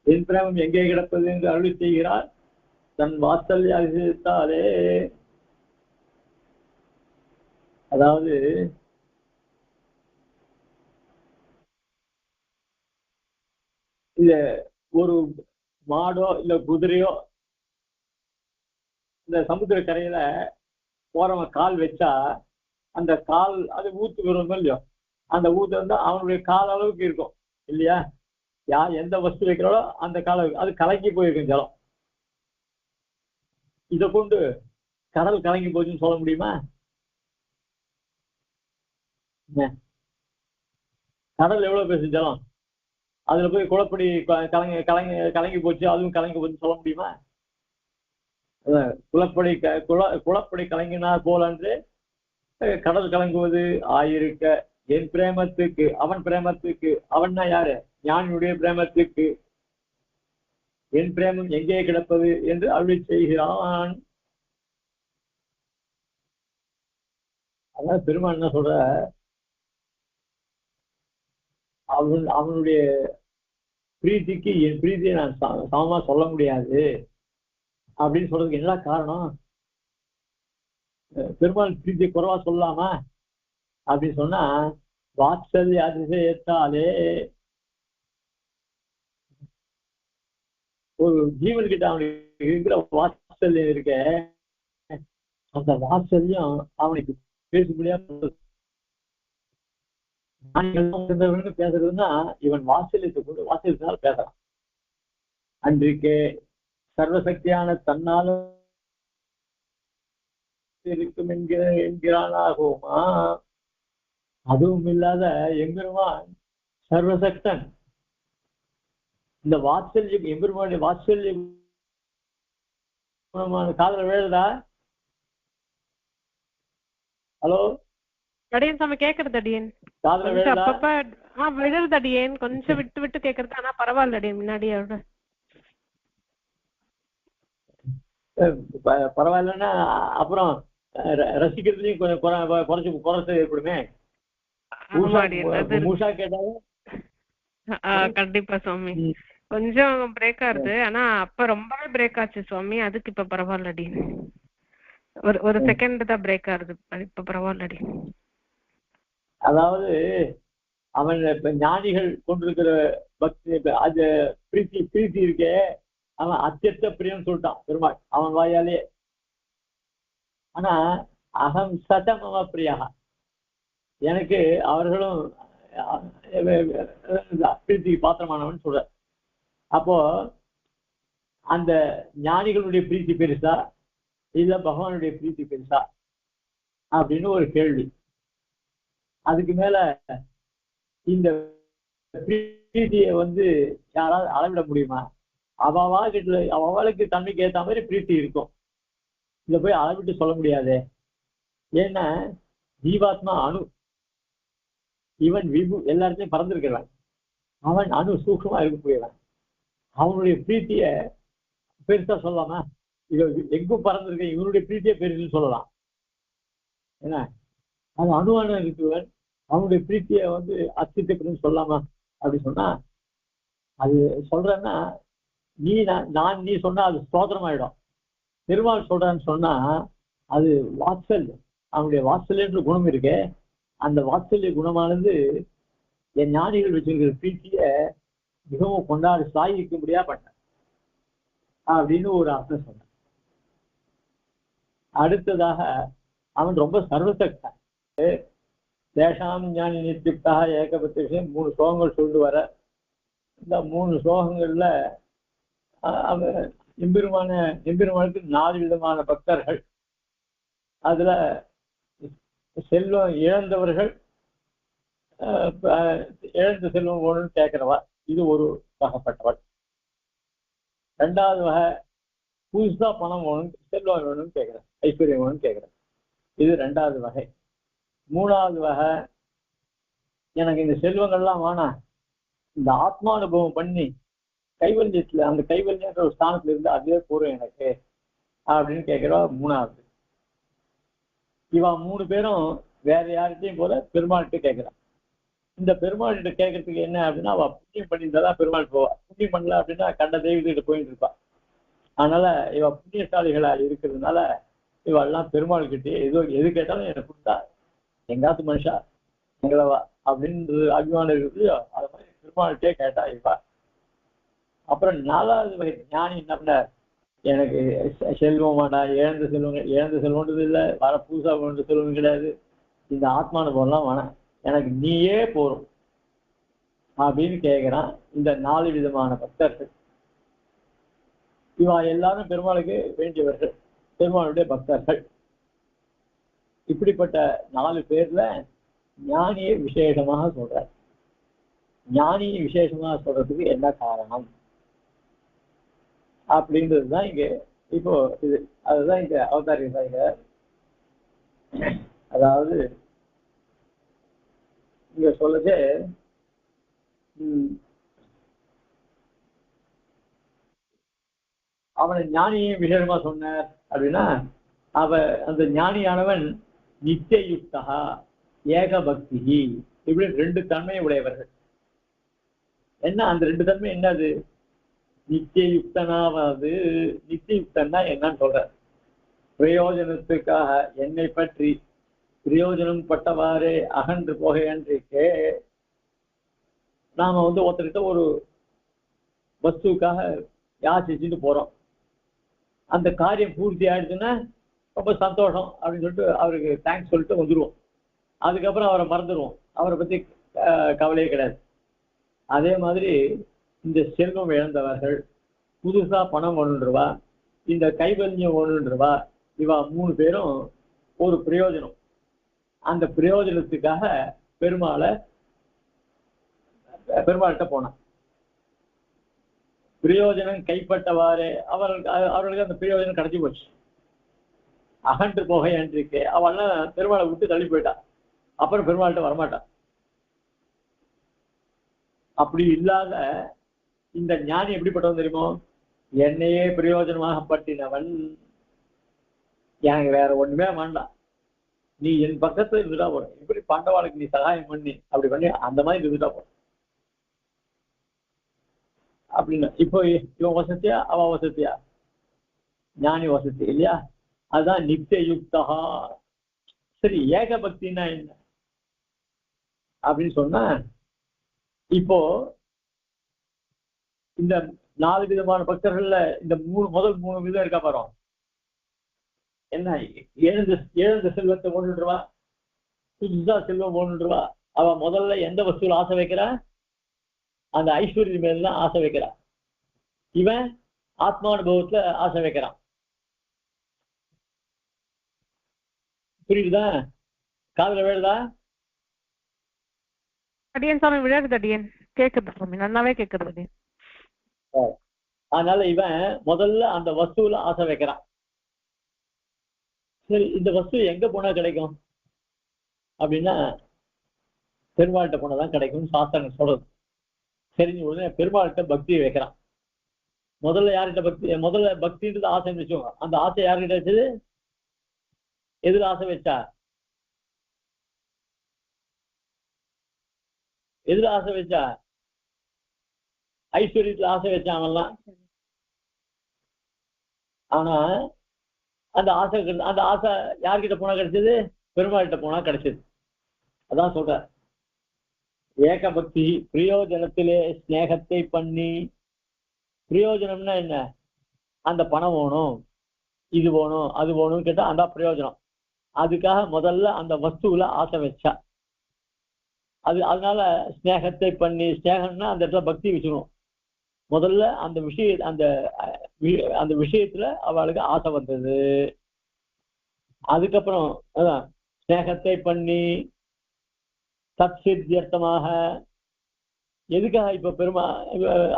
S1: என் பிரேமம் எங்கே கிடப்பது என்று அருளி செய்கிறார் தன் வாத்சல்ய அதிசயத்தாலே. அதாவது இந்த ஒரு மாடோ இல்ல குதிரையோ இந்த சமுத்திர கரையில போறவன் கால் வச்சா அந்த கால் அது ஊத்து வரும் இல்லையோ, அந்த ஊத்து வந்து அவனுடைய கால் அளவுக்கு இருக்கும் இல்லையா. யார் எந்த வஸ்து வைக்கிறாலோ அந்த கால அது கலங்கி போயிருக்கும் ஜலம். இதை கொண்டு கடல் கலங்கி போச்சுன்னு சொல்ல முடியுமா? கடல் எவ்வளவு பேசு ஜலம், அதுல போய் குளப்படி கலங்கி கலங்கி கலங்கி போச்சு அதுவும் கலங்கி போச்சுன்னு சொல்ல முடியுமா? குளப்படி குளப்படி கலங்கினார் போலன்று கடல் கலங்குவது ஆயிருக்க என் பிரேமத்துக்கு அவன் பிரேமத்துக்கு, அவன்னா யாரு? ஞானியுடைய பிரேமத்துக்கு என் பிரேமம் எங்கே கிடப்பது என்று அருளி செய்கிறான். அதான் பெருமாள் என்ன சொல்ற, அவனுடைய பிரீத்திக்கு என் பிரீத்தியை நான் சமமா சொல்ல முடியாது அப்படின்னு சொல்றதுக்கு என்ன காரணம்? பெருமாள் பிரீத்தியை குறைவா சொல்லலாமா அப்படின்னு சொன்னா, வாத்சல்ய அதிசயத்தாலே ஒரு ஜீவன்கிட்ட அவனுக்கு இருக்கிற வாத்சல்யம் இருக்க, அந்த வாத்சல்யம் அவனுக்கு பேச முடியாது. பேசுறதுன்னா இவன் வாத்சல்யத்தை கொண்டு வாத்சல்யத்தினால பேசலாம். அன்றைக்கு சர்வசக்தியான தன்னால இருக்கும் என்கிறானாகுமா? அதுவும் இல்லாத எம்பெருமான் சர்வசக்தன். இந்த வாத்சல்யம் எம்பெருமானுடைய வாத்சல்யம் காதல வேழுதா? ஹலோ
S2: அடியன் சாமி கேக்குறது அடியன்.
S1: காதல வேழுதா?
S2: அப்பப்ப விழுறது அடியன், கொஞ்சம் விட்டு விட்டு கேக்குறது. ஆனா பரவாயில்ல அடியன், முன்னாடியோட
S1: பரவாயில்லன்னா அப்புறம் ரசிக்கிறதுலயும் கொஞ்சம் குறைச்சு ஏற்படுமே. மூஷா கேட்டாலும்
S2: கண்டிப்பா சுவாமி கொஞ்சம் பிரேக் ஆகுது. ஆனா அப்ப ரொம்பவே பிரேக் ஆச்சு சுவாமி. அதுக்கு இப்ப பரவாயில்லடி, ஒரு செகண்ட் தான் பிரேக் ஆகுது. இப்ப பரவாயில்லடி.
S1: அதாவது அவன் இப்ப ஞானிகள் கொண்டிருக்கிற பக்தி அது பிரீத்தி இருக்கே, அவன் அத்தியத்த பிரியம் சொல்லிட்டான் பெருமாள் அவன் வாயாலே. ஆனா அகம் சதம பிரியா, எனக்கு அவர்களும் பிரீத்திக்கு பாத்திரமானவன் சொல்ற. அப்போ அந்த ஞானிகளுடைய பிரீத்தி பெருசா இல்ல பகவானுடைய பிரீத்தி பெருசா அப்படின்னு ஒரு கேள்வி. அதுக்கு மேல இந்த பிரீத்தியை யாராவது அளவிட முடியுமா? அவளுக்கு தன்மைக்கு ஏற்ற மாதிரி பிரீத்தி இருக்கும். இத போய் அளவிட்டு சொல்ல முடியாது. ஏன்னா ஜீவாத்மா அணு, இவன் விபு எல்லாத்தையும் பறந்திருக்கிறவன், அவன் அணு சூக்ஷமா இருக்கக்கூடியவன். அவனுடைய பிரீத்திய பெருசா சொல்லலாமா? எங்கும் பறந்திருக்க இவனுடைய பிரீத்திய பெருசுன்னு சொல்லலாம். ஏன்னா அவன் அணுவான இருக்கிறவன், அவனுடைய பிரீத்திய அத்தியத்துக்குன்னு சொல்லலாமா அப்படின்னு சொன்னா, அது சொல்றேன்னா நீ சொன்னா அது ஸ்தோத்திரம் ஆயிடும். பெருமாள் சொல்றான்னு சொன்னா அது வாத்சல்யம். அவனுடைய வாத்சல்யன்ற குணம் இருக்கே, அந்த வாத்சல்ய குணமானது என் ஞானிகள் வச்சிருக்கிற பிரீத்திய மிகவும் கொண்டாடி சாயிக்கும்படியா பண்ண அப்படின்னு ஒரு அர்த்தம் சொன்ன. அடுத்ததாக அவன் ரொம்ப சர்வசக்தன். தேசாம் ஞானி நித்தியத்தாக ஏகபத்த விஷயம் 3 ஸ்லோகங்கள் சொல்லிட்டு வர. இந்த 3 ஸ்லோகங்கள்ல எம்பெருமானுக்கு 4 விதமான பக்தர்கள். அதுல செல்வம் இழந்தவர்கள், இழந்த செல்வம் வேணும்னு கேட்கிறவா, இது ஒரு வகைப்பட்டவள். 2வது வகை புதுசா பணம் வேணும், செல்வம் வேணும்னு கேட்கிறேன், ஐஸ்வர்யம் வேணும்னு கேட்கிறேன், இது 2வது வகை. 3வது வகை எனக்கு இந்த செல்வங்கள்லாம் வேணாம், இந்த ஆத்மானுபவம் பண்ணி கைவல்யத்துல அந்த கைவல்யன்ற ஒரு ஸ்தானத்துல இருந்து அதுவே போறோம் எனக்கு அப்படின்னு கேட்கிறவா 3வது. இவன் 3 பேரும் வேற யார்கிட்டையும் போல பெருமாள்கிட்ட கேட்கிறான். இந்த பெருமாள் கிட்ட கேட்கறதுக்கு என்ன அப்படின்னா, அவ புண்ணியம் பண்ணியிருந்தாதான் பெருமாள் போவா. புண்ணியம் பண்ணல அப்படின்னா கண்ட தெய்வத்துக்கிட்ட போயிட்டு இருப்பா. அதனால இவ புண்ணியசாலிகளா இருக்கிறதுனால இவெல்லாம் பெருமாள் கிட்டே எது கேட்டாலும் எனக்கு கொடுத்தா எங்காத்து மனுஷா எங்களவா அப்படின்னு அபிமானம் இருக்குது. அது மாதிரி பெருமாள்கிட்டே கேட்டா இவா. அப்புறம் 4வது வகை ஞானி என்ன பண்ணார், எனக்கு செல்வம் வேண்டாம், இழந்த செல்வம்ன்றது இல்லை, வர புதுசா வேண்ட செல்வம் கிடையாது, இந்த ஆத்மானுபவம்லாம் வேணாம், எனக்கு நீயே போரும் அப்படின்னு கேட்கிறான். இந்த 4 விதமான பக்தர்கள் இவா எல்லாரும் பெருமாளுக்கு வேண்டியவர்கள், பெருமாளுடைய பக்தர்கள். இப்படிப்பட்ட 4 பேர்ல ஞானியை விசேஷமாக சொல்றார். ஞானியை விசேஷமாக சொல்றதுக்கு என்ன காரணம் அப்படின்றதுதான் இங்க இப்போ இது. அதுதான் இங்க அவதாரிங்க. அதாவது இங்க சொல்லது அவனை ஞானியை விசேஷமா சொன்னார் அப்படின்னா, அந்த ஞானியானவன் நித்திய யுக்தா ஏக பக்தி, இப்படி 2 தன்மை உடையவர்கள். என்ன அந்த 2 தன்மை என்னது? நித்திய யுக்தனாவது, நித்திய யுக்தன்னா என்னன்னு சொல்ற, பிரயோஜனத்துக்காக என்னை பற்றி பிரயோஜனம் பட்டவாறே அகன்று போகையன்றிக்கே நாம ஒருத்தர்கிட்ட ஒரு வஸ்துக்காக யாசிச்சுட்டு போறோம். அந்த காரியம் பூர்த்தி ஆயிடுச்சுன்னா ரொம்ப சந்தோஷம் அப்படின்னு சொல்லிட்டு அவருக்கு தேங்க்ஸ் சொல்லிட்டு வந்துடுவோம். அதுக்கப்புறம் அவரை மறந்துடுவோம், அவரை பத்தி கவலையே கிடையாது. அதே மாதிரி இந்த செல்வம் இழந்தவர்கள், புதுசா பணம் 1 ரூபா, இந்த கைவல்யம் 1 ரூபா, இவா 3 பேரும் ஒரு பிரயோஜனம். அந்த பிரயோஜனத்துக்காக பெருமாள்கிட்ட போனான். பிரயோஜனம் கைப்பட்டவாறு அவர்களுக்கு அந்த பிரயோஜனம் கிடைச்சி போச்சு. அகன்று போக என்றிருக்கு அவள்லாம் பெருமாளை விட்டு தள்ளி போயிட்டான். அப்புறம் பெருமாள்கிட்ட வரமாட்டான். அப்படி இல்லாத இந்த ஞானி எப்படிப்பட்டவன் தெரியுமோ, என்னையே பிரயோஜனமாக பட்டினவன், எனக்கு வேற ஒண்ணுமே வேண்டாம், நீ என் பக்கத்துல இருந்துட்டா போறேன், இப்படி பாண்டவாளுக்கு நீ சகாயம் பண்ணி அப்படி பண்ணி அந்த மாதிரி இருந்துட்டா போறேன் அப்படின்னு. இப்போ இவன் வசதியா அவ வசதியா? ஞானி வசதி இல்லையா? அதுதான் நித்திய யுக்தா. சரி, ஏக பக்தின்னா என்ன அப்படின்னு சொன்னா, இப்போ இந்த 4 விதமான பக்தர்கள்ல இந்த முதல் 3 விதம் இருக்கா பாரு. என்ன, எழுந்த செல்வத்தை 1 ரூபா, புதுசா செல்வம் 1 ரூபா. அவ முதல்ல எந்த வஸ்துல ஆசை வைக்கிறா? அந்த ஐஸ்வர்ய மேல ஆசை வைக்கிறா. இவன் ஆத்மானுபவத்துல ஆசை வைக்கிறான். புரியுதா? காதுல விழுதா?
S2: அடியன் சாமி விழுது. அடியன் கேக்குது சாமி, நல்லாவே கேக்குது.
S1: அதனால இவன் முதல்ல அந்த வஸ்துல ஆசை வைக்கிறான். சரி, இந்த வஸ்து எங்க போனா கிடைக்கும் அப்படின்னா, பெருமாள்கிட்ட போனதான் கிடைக்கும்னு சாஸ்திரம் சொல்றது. சரி, உடனே பெருமாள்கிட்ட பக்தியை வைக்கிறான். முதல்ல யார்கிட்ட பக்தி? முதல்ல பக்தின்றது ஆசை வச்சோம். அந்த ஆசை யார்கிட்ட வச்சது? எதுல ஆசை வச்சா? எதுல ஆசை வச்சா? ஐஸ்வர்யத்துல ஆசை வச்சான் அவன்லாம். ஆனா அந்த ஆசை யார்கிட்ட போனா கிடைச்சது? பெருமாள்கிட்ட போனா கிடைச்சது. அதான் சொல்ற, ஏக பக்தி பிரயோஜனத்திலே ஸ்நேகத்தை பண்ணி. பிரயோஜனம்னா என்ன? அந்த பணம் வேணும், இது வேணும், அது வேணும்னு கேட்டா அந்த பிரயோஜனம். அதுக்காக முதல்ல அந்த வஸ்துவில ஆசை வச்சா. அதனால ஸ்நேகத்தை பண்ணி. ஸ்நேகம்னா அந்த இடத்துல பக்தி வச்சுக்கணும். முதல்ல அந்த விஷயத்துல அவளுக்கு ஆசை வந்தது. அதுக்கப்புறம் அதான் ஸ்நேகத்தை பண்ணி தற்சித்தியர்த்தமாக. எதுக்காக? இப்ப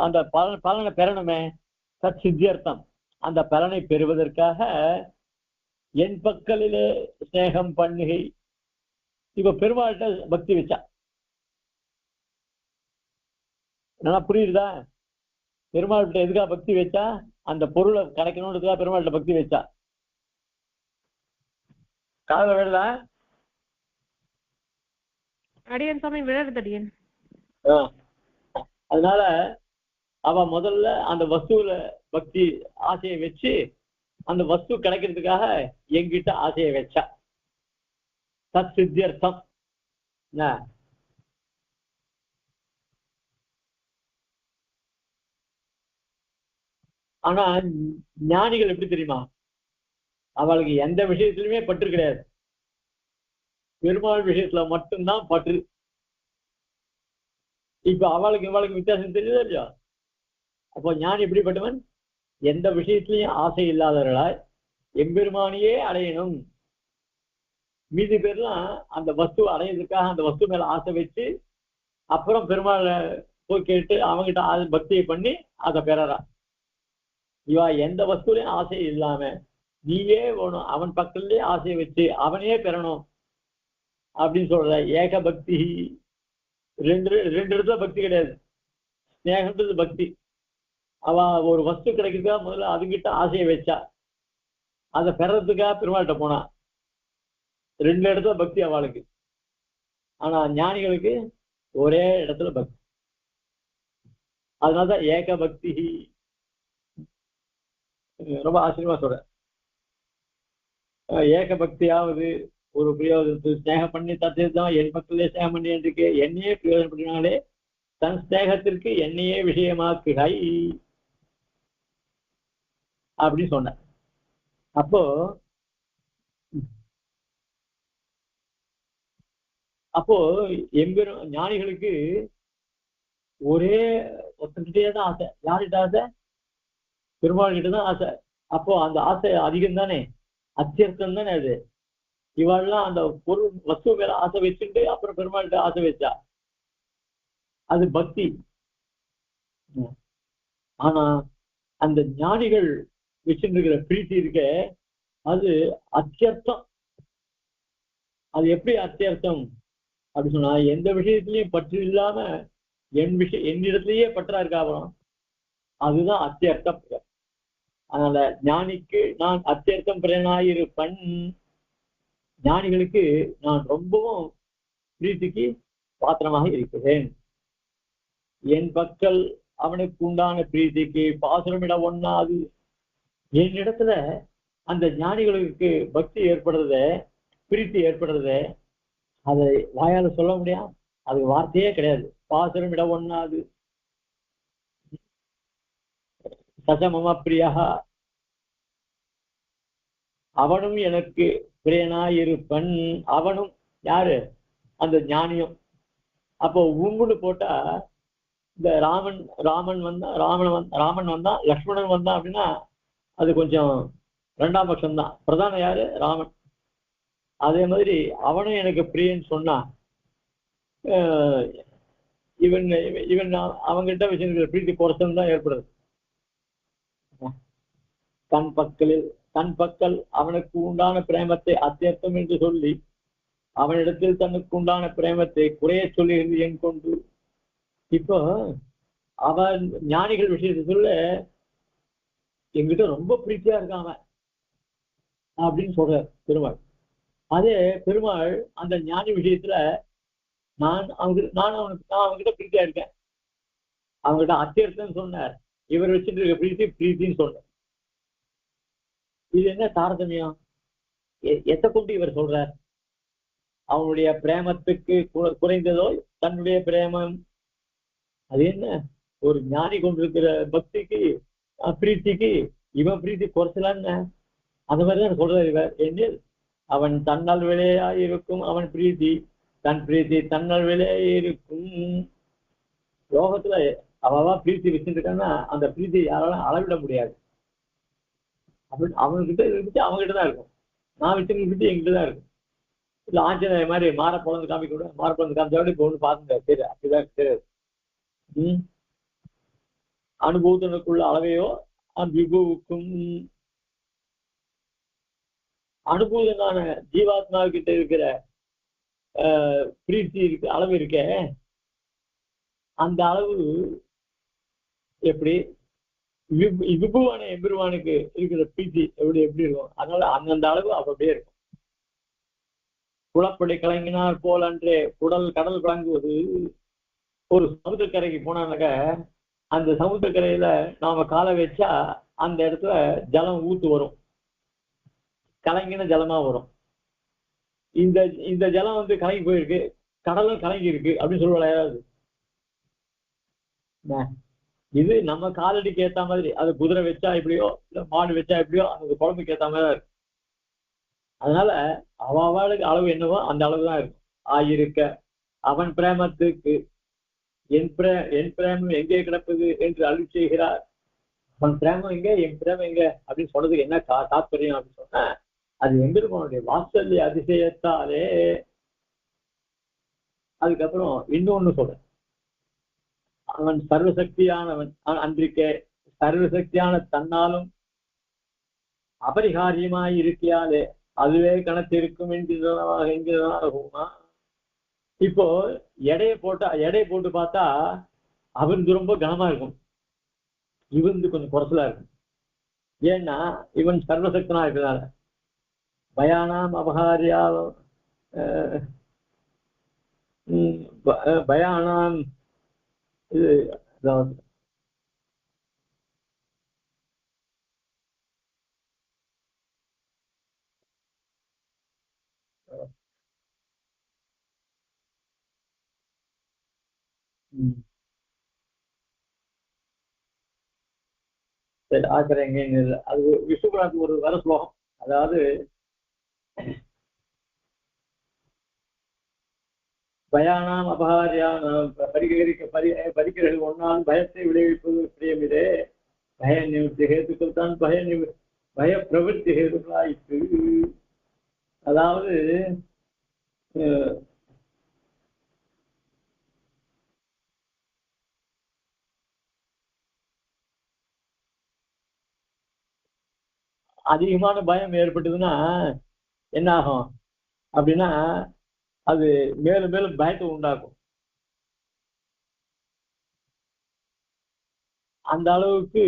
S1: அந்த பலனை பெறணுமே, தற்சித்தியர்த்தம். அந்த பலனை பெறுவதற்காக என் பக்கலிலே ஸ்நேகம் பண்ணுகை. இப்ப பெருமாள்கிட்ட பக்தி வச்சா. நல்லா புரியுதா? பெருமாள்கிட்ட எதுக்காக பக்தி வச்சா? அந்த பொருளை கிடைக்கணும்ன்றதுக்காக பெருமாள்கிட்ட பக்தி வச்சா. காதல வேணுதா?
S2: அடியன் சுவாமி விழருது அடியன்.
S1: அதனால அவ முதல்ல அந்த வஸ்துல பக்தி ஆசையை வச்சு அந்த வஸ்து கிடைக்கிறதுக்காக என்கிட்ட ஆசையை வச்சா. தத் சித்தியர்த்தம். ஆனா ஞானிகள் எப்படி தெரியுமா, அவளுக்கு எந்த விஷயத்திலுமே பற்று கிடையாது, பெருமாள் விஷயத்துல மட்டும்தான் பற்று. இப்ப அவளுக்கு இவளுக்கு வித்தியாசம் தெரியுதா இல்லையா? அப்போ ஞானி எப்படிப்பட்டவன், எந்த விஷயத்திலையும் ஆசை இல்லாதவர்களாய் எம்பெருமானியே அடையணும். மீதி பேர்லாம் அந்த வஸ்து அடையிறதுக்காக அந்த வஸ்து மேல ஆசை வச்சு அப்புறம் பெருமாளை போய் கேட்டு அவங்கிட்ட பக்தியை பண்ணி அதை பெறறா. இவா எந்த வஸ்துலையும் ஆசை இல்லாம நீயே வேணும், அவன் பக்கத்துலயே ஆசையை வச்சு அவனையே பெறணும் அப்படின்னு சொல்ற ஏக பக்தி. ரெண்டு இடத்துல பக்தி கிடையாது. ஸ்நேகன்றது பக்தி. அவ ஒரு வஸ்து கிடைக்கிறதுக்காக முதல்ல அதுகிட்ட ஆசையை வச்சா, அதை பெறறதுக்காக பெருமாள்கிட்ட போனா. ரெண்டு இடத்துல பக்தி அவளுக்கு. ஆனா ஞானிகளுக்கு ஒரே இடத்துல பக்தி. அதனாலதான் ஏக பக்தி. ரொம்ப ஆச்சரியமா சொல்ற. ஏக பக்தியாவது ஒரு பிரயோஜனத்து ஸ்நேகம் பண்ணி தத்துதான் என் பக்கத்திலே ஸ்நேகம் பண்ணி இருக்கு, என்னையே பிரயோஜனம் பண்ணினாலே தன் ஸ்நேகத்திற்கு என்னையே விஷயமாக்குகை அப்படின்னு சொன்ன. அப்போ அப்போ எம்பெரும் ஞானிகளுக்கு ஒரே ஒருத்தங்கிட்டே தான் ஆசை. யார்கிட்ட ஆசை? பெருமாள் கிட்ட தான் ஆசை. அப்போ அந்த ஆசை அதிகம் தானே, அத்தியர்த்தம் தானே அது. இவாள்லாம் அந்த பொருள் வஸ்து மேல ஆசை வச்சுட்டு அப்புறம் பெருமாள்கிட்ட ஆசை வச்சா, அது பக்தி. ஆனா அந்த ஞானிகள் வச்சுருக்கிற பிரீத்தி இருக்க அது அத்தியர்த்தம். அது எப்படி அத்தியர்த்தம் அப்படி சொன்னா, எந்த விஷயத்திலையும் பற்று இல்லாம என்னிடத்திலேயே பற்றா இருக்கா, அப்புறம் அதுதான் அத்தியர்த்தம். அதனால ஞானிக்கு நான் அத்தியர்த்தம் பிறனாயிருப்பன். ஞானிகளுக்கு நான் ரொம்பவும் பிரீத்திக்கு பாத்திரமாக இருக்கிறேன். என் பக்கல் அவனுக்கு உண்டான பிரீத்திக்கு பாசுரமிட ஒண்ணாது. என்னிடத்துல அந்த ஞானிகளுக்கு பக்தி ஏற்படுறத, பிரீத்தி ஏற்படுறத அதை வாயால சொல்ல முடியாது, அது வார்த்தையே கிடையாது. பாசுரமிட ஒண்ணாது. சசமம பிரியா, அவனும் எனக்கு பிரியனாயிருப்பன். அவனும் யாரு? அந்த ஞானியும். அப்போ உங்குன்னு போட்டா இந்த ராமன் வந்தா லக்ஷ்மணன் வந்தான் அப்படின்னா அது கொஞ்சம் ரெண்டாம் பட்சம் தான். பிரதானம் யாரு? ராமன். அதே மாதிரி அவனும் எனக்கு பிரியன்னு சொன்னா இவன் அவங்கிட்ட வச்சிருக்கிற பிரீத்தி குறைச்சல் தான் ஏற்படுது. தன் பக்கல் அவனுக்கு உண்டான பிரேமத்தை அத்தியர்த்தம் என்று சொல்லி அவனிடத்தில் தனக்கு உண்டான பிரேமத்தை குறைய சொல்லுகிறது என் கொண்டு. இப்போ அவன் ஞானிகள் விஷயத்தை சொல்ல என்கிட்ட ரொம்ப பிரீத்தியா இருக்கான் அப்படின்னு சொல்ற பெருமாள். அதே பெருமாள் அந்த ஞானி விஷயத்துல நான் அவன்கிட்ட பிரீத்தியா இருக்கேன், அவங்ககிட்ட அத்தியர்த்தம் சொன்னார். இவர் வச்சுட்டு இருக்க பிரீத்தின்னு சொன்னார். இது என்ன தாரதமியம்? எதை கொண்டு இவர் சொல்றார்? அவனுடைய பிரேமத்துக்கு குறைந்ததோ தன்னுடைய பிரேமம்? அது என்ன? ஒரு ஞானி கொண்டிருக்கிற பக்திக்கு பிரீத்திக்கு இவன் பிரீத்தி குறைச்சலான்னு அந்த மாதிரிதான் சொல்றாரு இவர். எண்ணில் அவன் தன்னால் விளையாயிருக்கும், அவன் பிரீத்தி தன் பிரீத்தி தன்னால் விளையாயிருக்கும். லோகத்துல அவவா பிரீத்தி வச்சுருக்கான்னா அந்த பிரீத்தி யாராலும் அளவிட முடியாது. அப்படின்னு அவன்கிட்ட இருந்துச்சு அவங்ககிட்ட தான் இருக்கும். நான் வச்சுருக்கிட்டு எங்கிட்ட தான் இருக்கும். இல்ல ஆஞ்சநேய மாதிரி மாற பிறந்து காமிக்க கூட, மாற பிறந்து காமிச்சா இப்போ ஒண்ணு பாருங்க தெரியாது, அப்படிதான் தெரியாது. அனுபவத்தினுக்குள்ள அளவையோ விபுவுக்கும் அனுபூதனான ஜீவாத்மா கிட்ட இருக்கிற பிரீத்தி இருக்கு அளவு இருக்க, அந்த அளவு எப்படி விபுவான எம்பெருமானுக்கு இருக்கிற பிரீத்தி எப்படி இருக்கும். அதனால அந்தந்த அளவு அப்படியே இருக்கும். குளப்படி கலங்கினார் போல் அன்றே கடல் கலங்குவது. ஒரு சமுத்திரக்கரைக்கு போனானாக்க அந்த சமுத்திரக்கரையில நாம காலை வச்சா அந்த இடத்துல ஜலம் ஊத்து வரும், கலங்கின ஜலமா வரும். இந்த இந்த ஜலம் வந்து கலங்கி போயிருக்கு, கடலும் கலங்கி இருக்கு அப்படின்னு சொல்லுவாங்க யாராவது? இது நம்ம காலடிக்கு ஏத்த மாதிரி, அது குதிரை வச்சா எப்படியோ இல்ல மாடு வச்சா எப்படியோ அந்த குழம்புக்கு ஏத்த மாதிரி இருக்கு. அதனால அவளுக்கு அளவு என்னவோ அந்த அளவு தான் இருக்கும். ஆயிருக்க அவன் பிரேமத்துக்கு என் பிரேமம் எங்கே கிடப்பது என்று அருள் செய்கிறார். அவன் பிரேமம் எங்க, என் பிரேமம் எங்க அப்படின்னு சொன்னதுக்கு என்ன தாத்பரியம் அப்படின்னு சொன்ன, அது எம்பெருமானுடைய வாத்சல்ய அதிசயத்தாலே. அதுக்கப்புறம் இன்னொன்னு சொல்றேன், அவன் சர்வசக்தியானவன். அன்றைக்கே சர்வசக்தியான தன்னாலும் அபரிகாரியமாய் இருக்கையாலே அதுவே கணத்திருக்கும் என்கிறதாகுமா. இப்போ எடையை போட்டு பார்த்தா அவன் ரொம்ப கனமா இருக்கும், இவன் கொஞ்சம் குறைச்சலா இருக்கும். ஏன்னா இவன் சர்வசக்தனா இருக்கிறதால. பயானாம் அபகாரியாலும் பயானாம் இது அதாவது சரி ஆச்சரியங்க. அது விஷ்ணுபுராணத்துக்கு ஒரு வர ஸ்லோகம். அதாவது பயானாம் அபகாரியானாம் பரிகர்கள் ஒன்றால் பயத்தை விளைவிப்பது பிரியமிலே பய நிவர்த்தி ஹேத்துக்கள் தான் பய பிரவருத்தி ஹேதுக்களாயிற்று. அதாவது அதிகமான பயம் ஏற்பட்டதுன்னா என்ன ஆகும் அப்படின்னா அது மேலும் மேலும் பயத்தை உண்டாக்கும். அந்த அளவுக்கு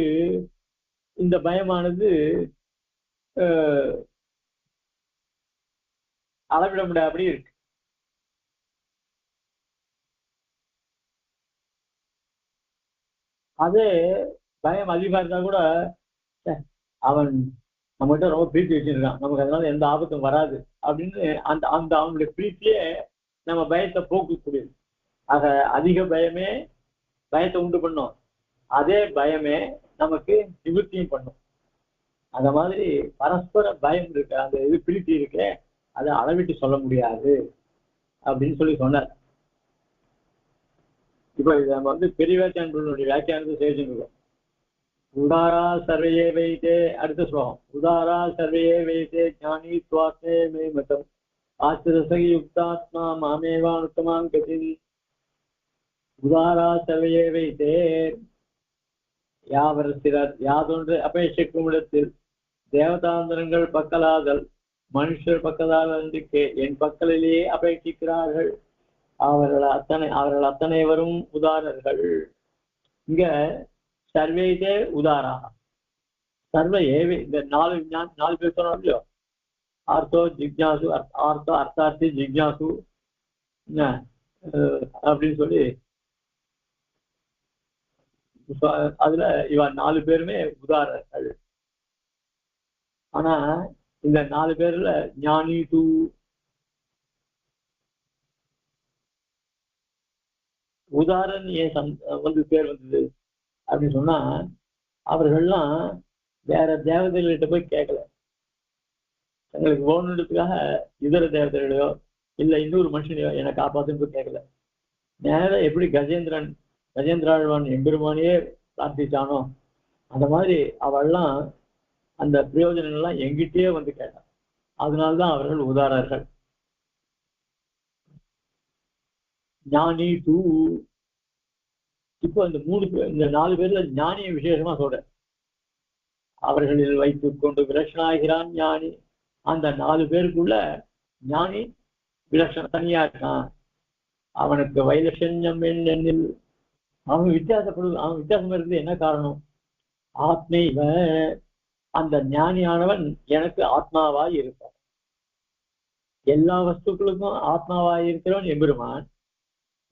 S1: இந்த பயமானது அளவிட முடியாதபடி இருக்கு. அதே பயம் அதிகமா இருந்தா கூட அவன் நம்மகிட்ட ரொம்ப பிரீத்தி வச்சிருக்கான், நமக்கு அதனால எந்த ஆபத்தும் வராது அப்படின்னு அந்த அந்த அவனுடைய பிரீத்தியே நம்ம பயத்தை போக்கக்கூடியது. ஆக அதிக பயமே பயத்தை உண்டு பண்ணும், அதே பயமே நமக்கு நிவர்த்தியும் பண்ணும். அந்த மாதிரி பரஸ்பர பயம் இருக்கு, அந்த இது பிரீத்தி இருக்கு, அதை அளவிட்டு சொல்ல முடியாது அப்படின்னு சொன்னார். இப்ப நம்ம வந்து பெரிய வியாக்கியானங்களுடைய வியாக்கியானத்தை சேர்த்துருக்கோம். உதாரா சர்வையே வைத்தே, அடுத்த ஸ்லோகம், உதாரா சர்வையே வைத்தே ஞானி துவாசே மே மதம் ஆசிரசகி யுக்தாத்மா மாமேவானுத்தமான் கதி. உதாரா சர்வையே வைத்தே, யாவர் சிலர் யாதொன்று அபேட்சிக்கும் இடத்தில் தேவதாந்திரங்கள் பக்கலாதல் மனுஷர் பக்கதாதே என் பக்கலிலேயே அபேட்சிக்கிறார்கள். அவர்கள் அத்தனைவரும் உதாரர்கள். இங்க சர்வேதே உதாரா, சர்வ ஏவே, இந்த நாலு பேர் சொன்னோம் இல்லையோ, ஆர்த்தோ ஜிக்யாசு, ஆர்த்தோ அர்த்தார்த்தி ஜிக்யாசு அப்படின்னு சொல்லி அதுல இவன் 4 பேருமே உதாரணர்கள். ஆனா இந்த 4 பேர்ல ஞானி டூ உதாரணம் ஏன் வந்து பேர் வந்தது அப்படின்னு சொன்னா, அவர்கள்லாம் வேற தேவதைகள்கிட்ட போய் கேட்கல, தங்களுக்கு வேணுன்றதுக்காக இதர தேவதைகளையோ இல்ல இன்னொரு மனுஷனையோ என்னை காப்பாத்துன்னு போய் கேட்கல. நேரம் எப்படி கஜேந்திராழ்வான் எம்பெருமானையே பிரார்த்திச்சானோ அந்த மாதிரி அவள்லாம் அந்த பிரயோஜனங்கள்லாம் எங்கிட்டயே வந்து கேட்டான். அதனால்தான் அவர்கள் உதாரர்கள். ஞானி டூ, இப்போ இந்த 4 பேர்ல ஞானியை விசேஷமா சொல்ற, அவர்களில் வைத்துக் கொண்டு விலட்சணாகிறான் ஞானி. அந்த 4 பேருக்குள்ள ஞானி விலட்சணம் தனியா இருக்கான். அவனுக்கு வைலட்சண்யம் என்னில் அவன் வித்தியாசம் இருக்குது. என்ன காரணம்? ஆத்மீவ, அந்த ஞானியானவன் எனக்கு ஆத்மாவாய் இருப்பான். எல்லா வஸ்துக்களுக்கும் ஆத்மாவாய் இருக்கிறவன் எம்பெருமான்.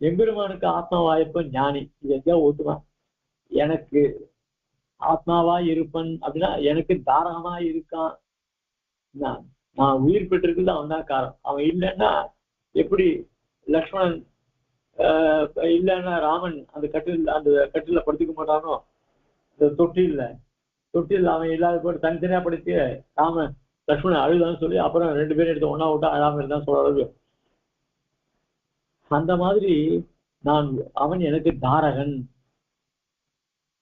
S1: எம்பெருமானுக்கு ஆத்மாவாயிருப்பன் ஞானி. இது எங்கேயா ஒத்துமா? எனக்கு ஆத்மாவாய் இருப்பன் அப்படின்னா எனக்கு தாரகமாய் இருக்கான். நான் உயிர் பெற்றிருக்குது அவன் தான் காரணம். அவன் இல்லைன்னா எப்படி லக்ஷ்மணன் இல்லைன்னா ராமன் அந்த கட்டில படுத்துக்க மாட்டானோ? அந்த தொட்டில் அவன் இல்லாத போட்டு தனித்தனியா படுத்தி ராமன் லக்ஷ்மணன் அழுதான்னு சொல்லி அப்புறம் 2 பேரும் எடுத்து ஒன்னா விட்டா அழாம இருந்தான்னு சொல்ற அளவு. அந்த மாதிரி அவன் எனக்கு தாரகன்.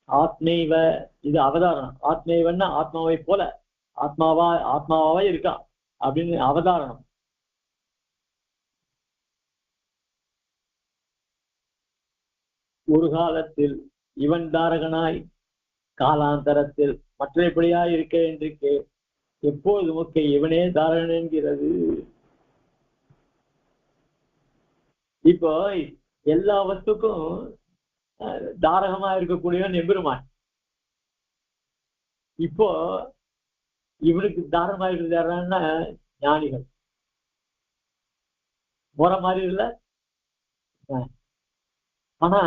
S1: ஆத்மேவ, இது அவதாரணம். ஆத்மேவன்னா ஆத்மாவை போல, ஆத்மாவாவே இருக்கான் அப்படின்னு அவதாரணம். ஒரு காலத்தில் இவன் தாரகனாய், காலாந்தரத்தில் மற்றபடியாய் இருக்க என்று எப்போது முக்கிய இவனே தாரகன் என்கிறது. இப்போ எல்லா வஸ்துக்கும் தாரகமா இருக்கக்கூடியவன் எம்பெருமான். இப்போ இவனுக்கு தாரகமா இருக்கிறது யாருன்னா ஞானிகள். போற மாதிரி இல்ல. ஆனா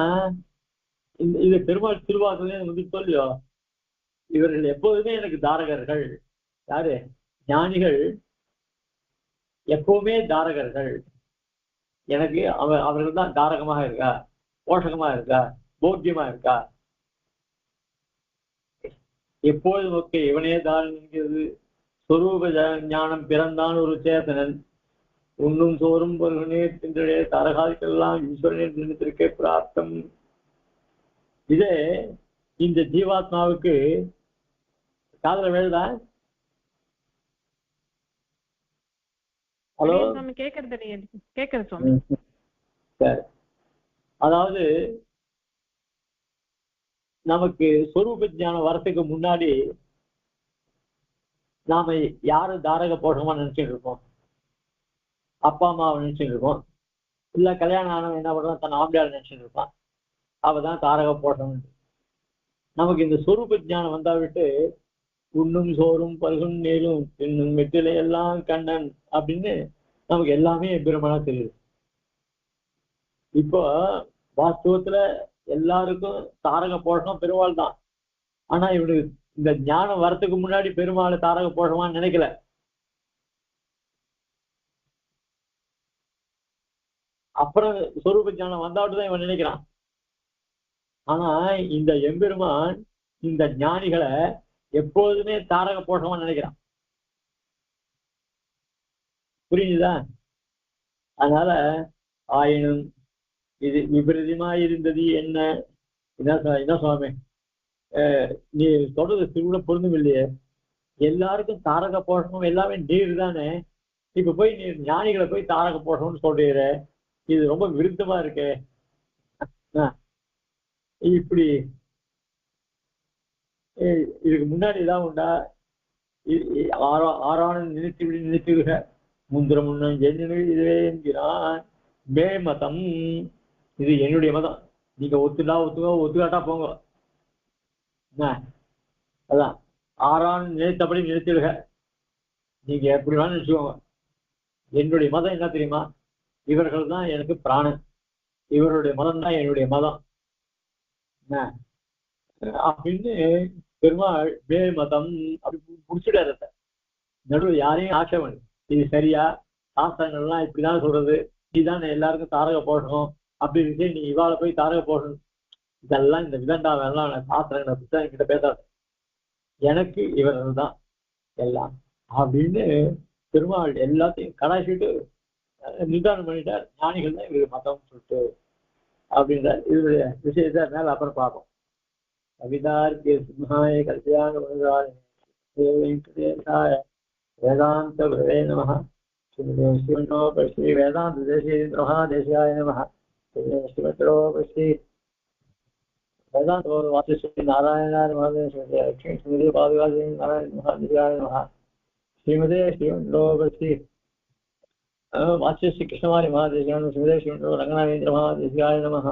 S1: இது பெருமாள் திருவாக்குல வந்து சொல்லியோ, இவர்கள் எப்போதுமே எனக்கு தாரகர்கள். யாரு? ஞானிகள் எப்பவுமே தாரகர்கள். எனக்கு அவர்கள் தான் தாரகமாக இருக்கா, போஷகமா இருக்கா, போக்கியமா இருக்கா. எப்போது ஓகே இவனே தாரகன் என்கிறது. சொரூப ஞானம் பிறந்தான் ஒரு சேத்தனன், உண்ணும் சோறும் பொருகனே தின்றே தரகாதிக்கெல்லாம் ஈஸ்வரனின் நினைத்திருக்கே பிரார்த்தம். இதே இந்த ஜீவாத்மாவுக்கு காதல வேழுதா? ஹலோ,
S2: கேக்குறது சுவாமி.
S1: சரி, அதாவது நமக்கு சொரூப ஞானம் வரத்துக்கு முன்னாடி நாம யாரு தாரக போஷமா நினைச்சுட்டு இருப்போம்? அப்பா அம்மாவை நினைச்சுட்டு இருப்போம். இல்ல கல்யாணம் ஆனவன் என்ன பண்றான்? தன் ஆம்பியார் நினைச்சுட்டு இருப்பான். அவதான் தாரக போஷம். நமக்கு இந்த சொரூப ஞானம் வந்தா விட்டு உண்ணும் சோறும் பருகும் நீரும் இன்னும் வெற்றிலை எல்லாம் கண்ணன் அப்படின்னு நமக்கு எல்லாமே பெருமானா தெரியுது. இப்போ வாஸ்தவத்துல எல்லாருக்கும் தாரக போஷம் பெருமாள் தான். ஆனா இவனுக்கு இந்த ஞானம் வரத்துக்கு முன்னாடி பெருமாளை தாரக போஷமான்னு நினைக்கல. அப்புறம் சொரூப ஞானம் வந்தாவிட்டுதான் இவன் நினைக்கிறான். ஆனா இந்த எம்பெருமான் இந்த ஞானிகளை எப்போதுமே தாரக போஷமா நினைக்கிறான். புரியுதா? அதனால ஆயினும் இது விபரீதமா இருந்தது. என்ன சுவாமி நீ சொல்றது திருவிழா பொருந்தும் இல்லையே? எல்லாருக்கும் தாரக போஷமும் எல்லாமே நீர் தானே. இப்ப போய் நீ ஞானிகளை போய் தாரக போஷம்னு சொல்றீர, இது ரொம்ப விருத்தமா இருக்கு. இப்படி இதுக்கு முன்னாடி இதான் உண்டா? ஆறான நினைத்துவிட முந்திர முன்ன இதுவே என்கிறான். மே மதம், இது என்னுடைய மதம். நீங்க ஒத்துக்காட்டா போங்க. அதான் ஆறான் நினைத்தபடி நினைத்திடுக. நீங்க எப்படி வேணும் நினைச்சுக்கோங்க. என்னுடைய மதம் என்ன தெரியுமா? இவர்கள் தான் எனக்கு பிராணன். இவருடைய மதம் தான் என்னுடைய மதம் அப்படின்னு பெருமாள் மே மதம் அப்படி முடிச்சுட்டாரு. நடுவில் யாரையும் ஆட்சேபம் இது சரியா, சாஸ்திரங்கள்லாம் இப்படிதான் சொல்றது, நீதான் எல்லாருக்கும் தாரக போடணும் அப்படின்னு நீ இவாள போய் தாரக போடணும், இதெல்லாம் இந்த விதண்டாவெல்லாம் சாஸ்திரங்களை புத்தகம் கிட்ட பேசாது. எனக்கு இவர்கள் தான் எல்லாம் அப்படின்னு பெருமாள் எல்லாத்தையும் கடாய்ச்சிட்டு நிதானம் பண்ணிட்டார். ஞானிகள் தான் இவருக்கு மதம் சொல்லிட்டு அப்படின்ற இவருடைய விஷயத்தை மேல அப்புறம் பார்ப்போம். கவிதார்க்கிய சிம்ஹாய கல்யாண வேதாந்த குரவே நமः. ஸ்ரீ வேதாந்த தேசிகாய நமः. ஸ்ரீ வேதாந்த வாசிஸ்ரீ நாராயணாய நமः. ஸ்ரீமதி பாதுகாதி நாராயண மகாதேசிகாய நமः. ஸ்ரீமதே ஸ்ரீ வாசிஸ்ரீ கிருஷ்ணமாரி மகாதேசிகாய ஸ்ரீமதே ஸ்ரீ ரங்கநாதேந்திர மகாதேசிகாய நமः.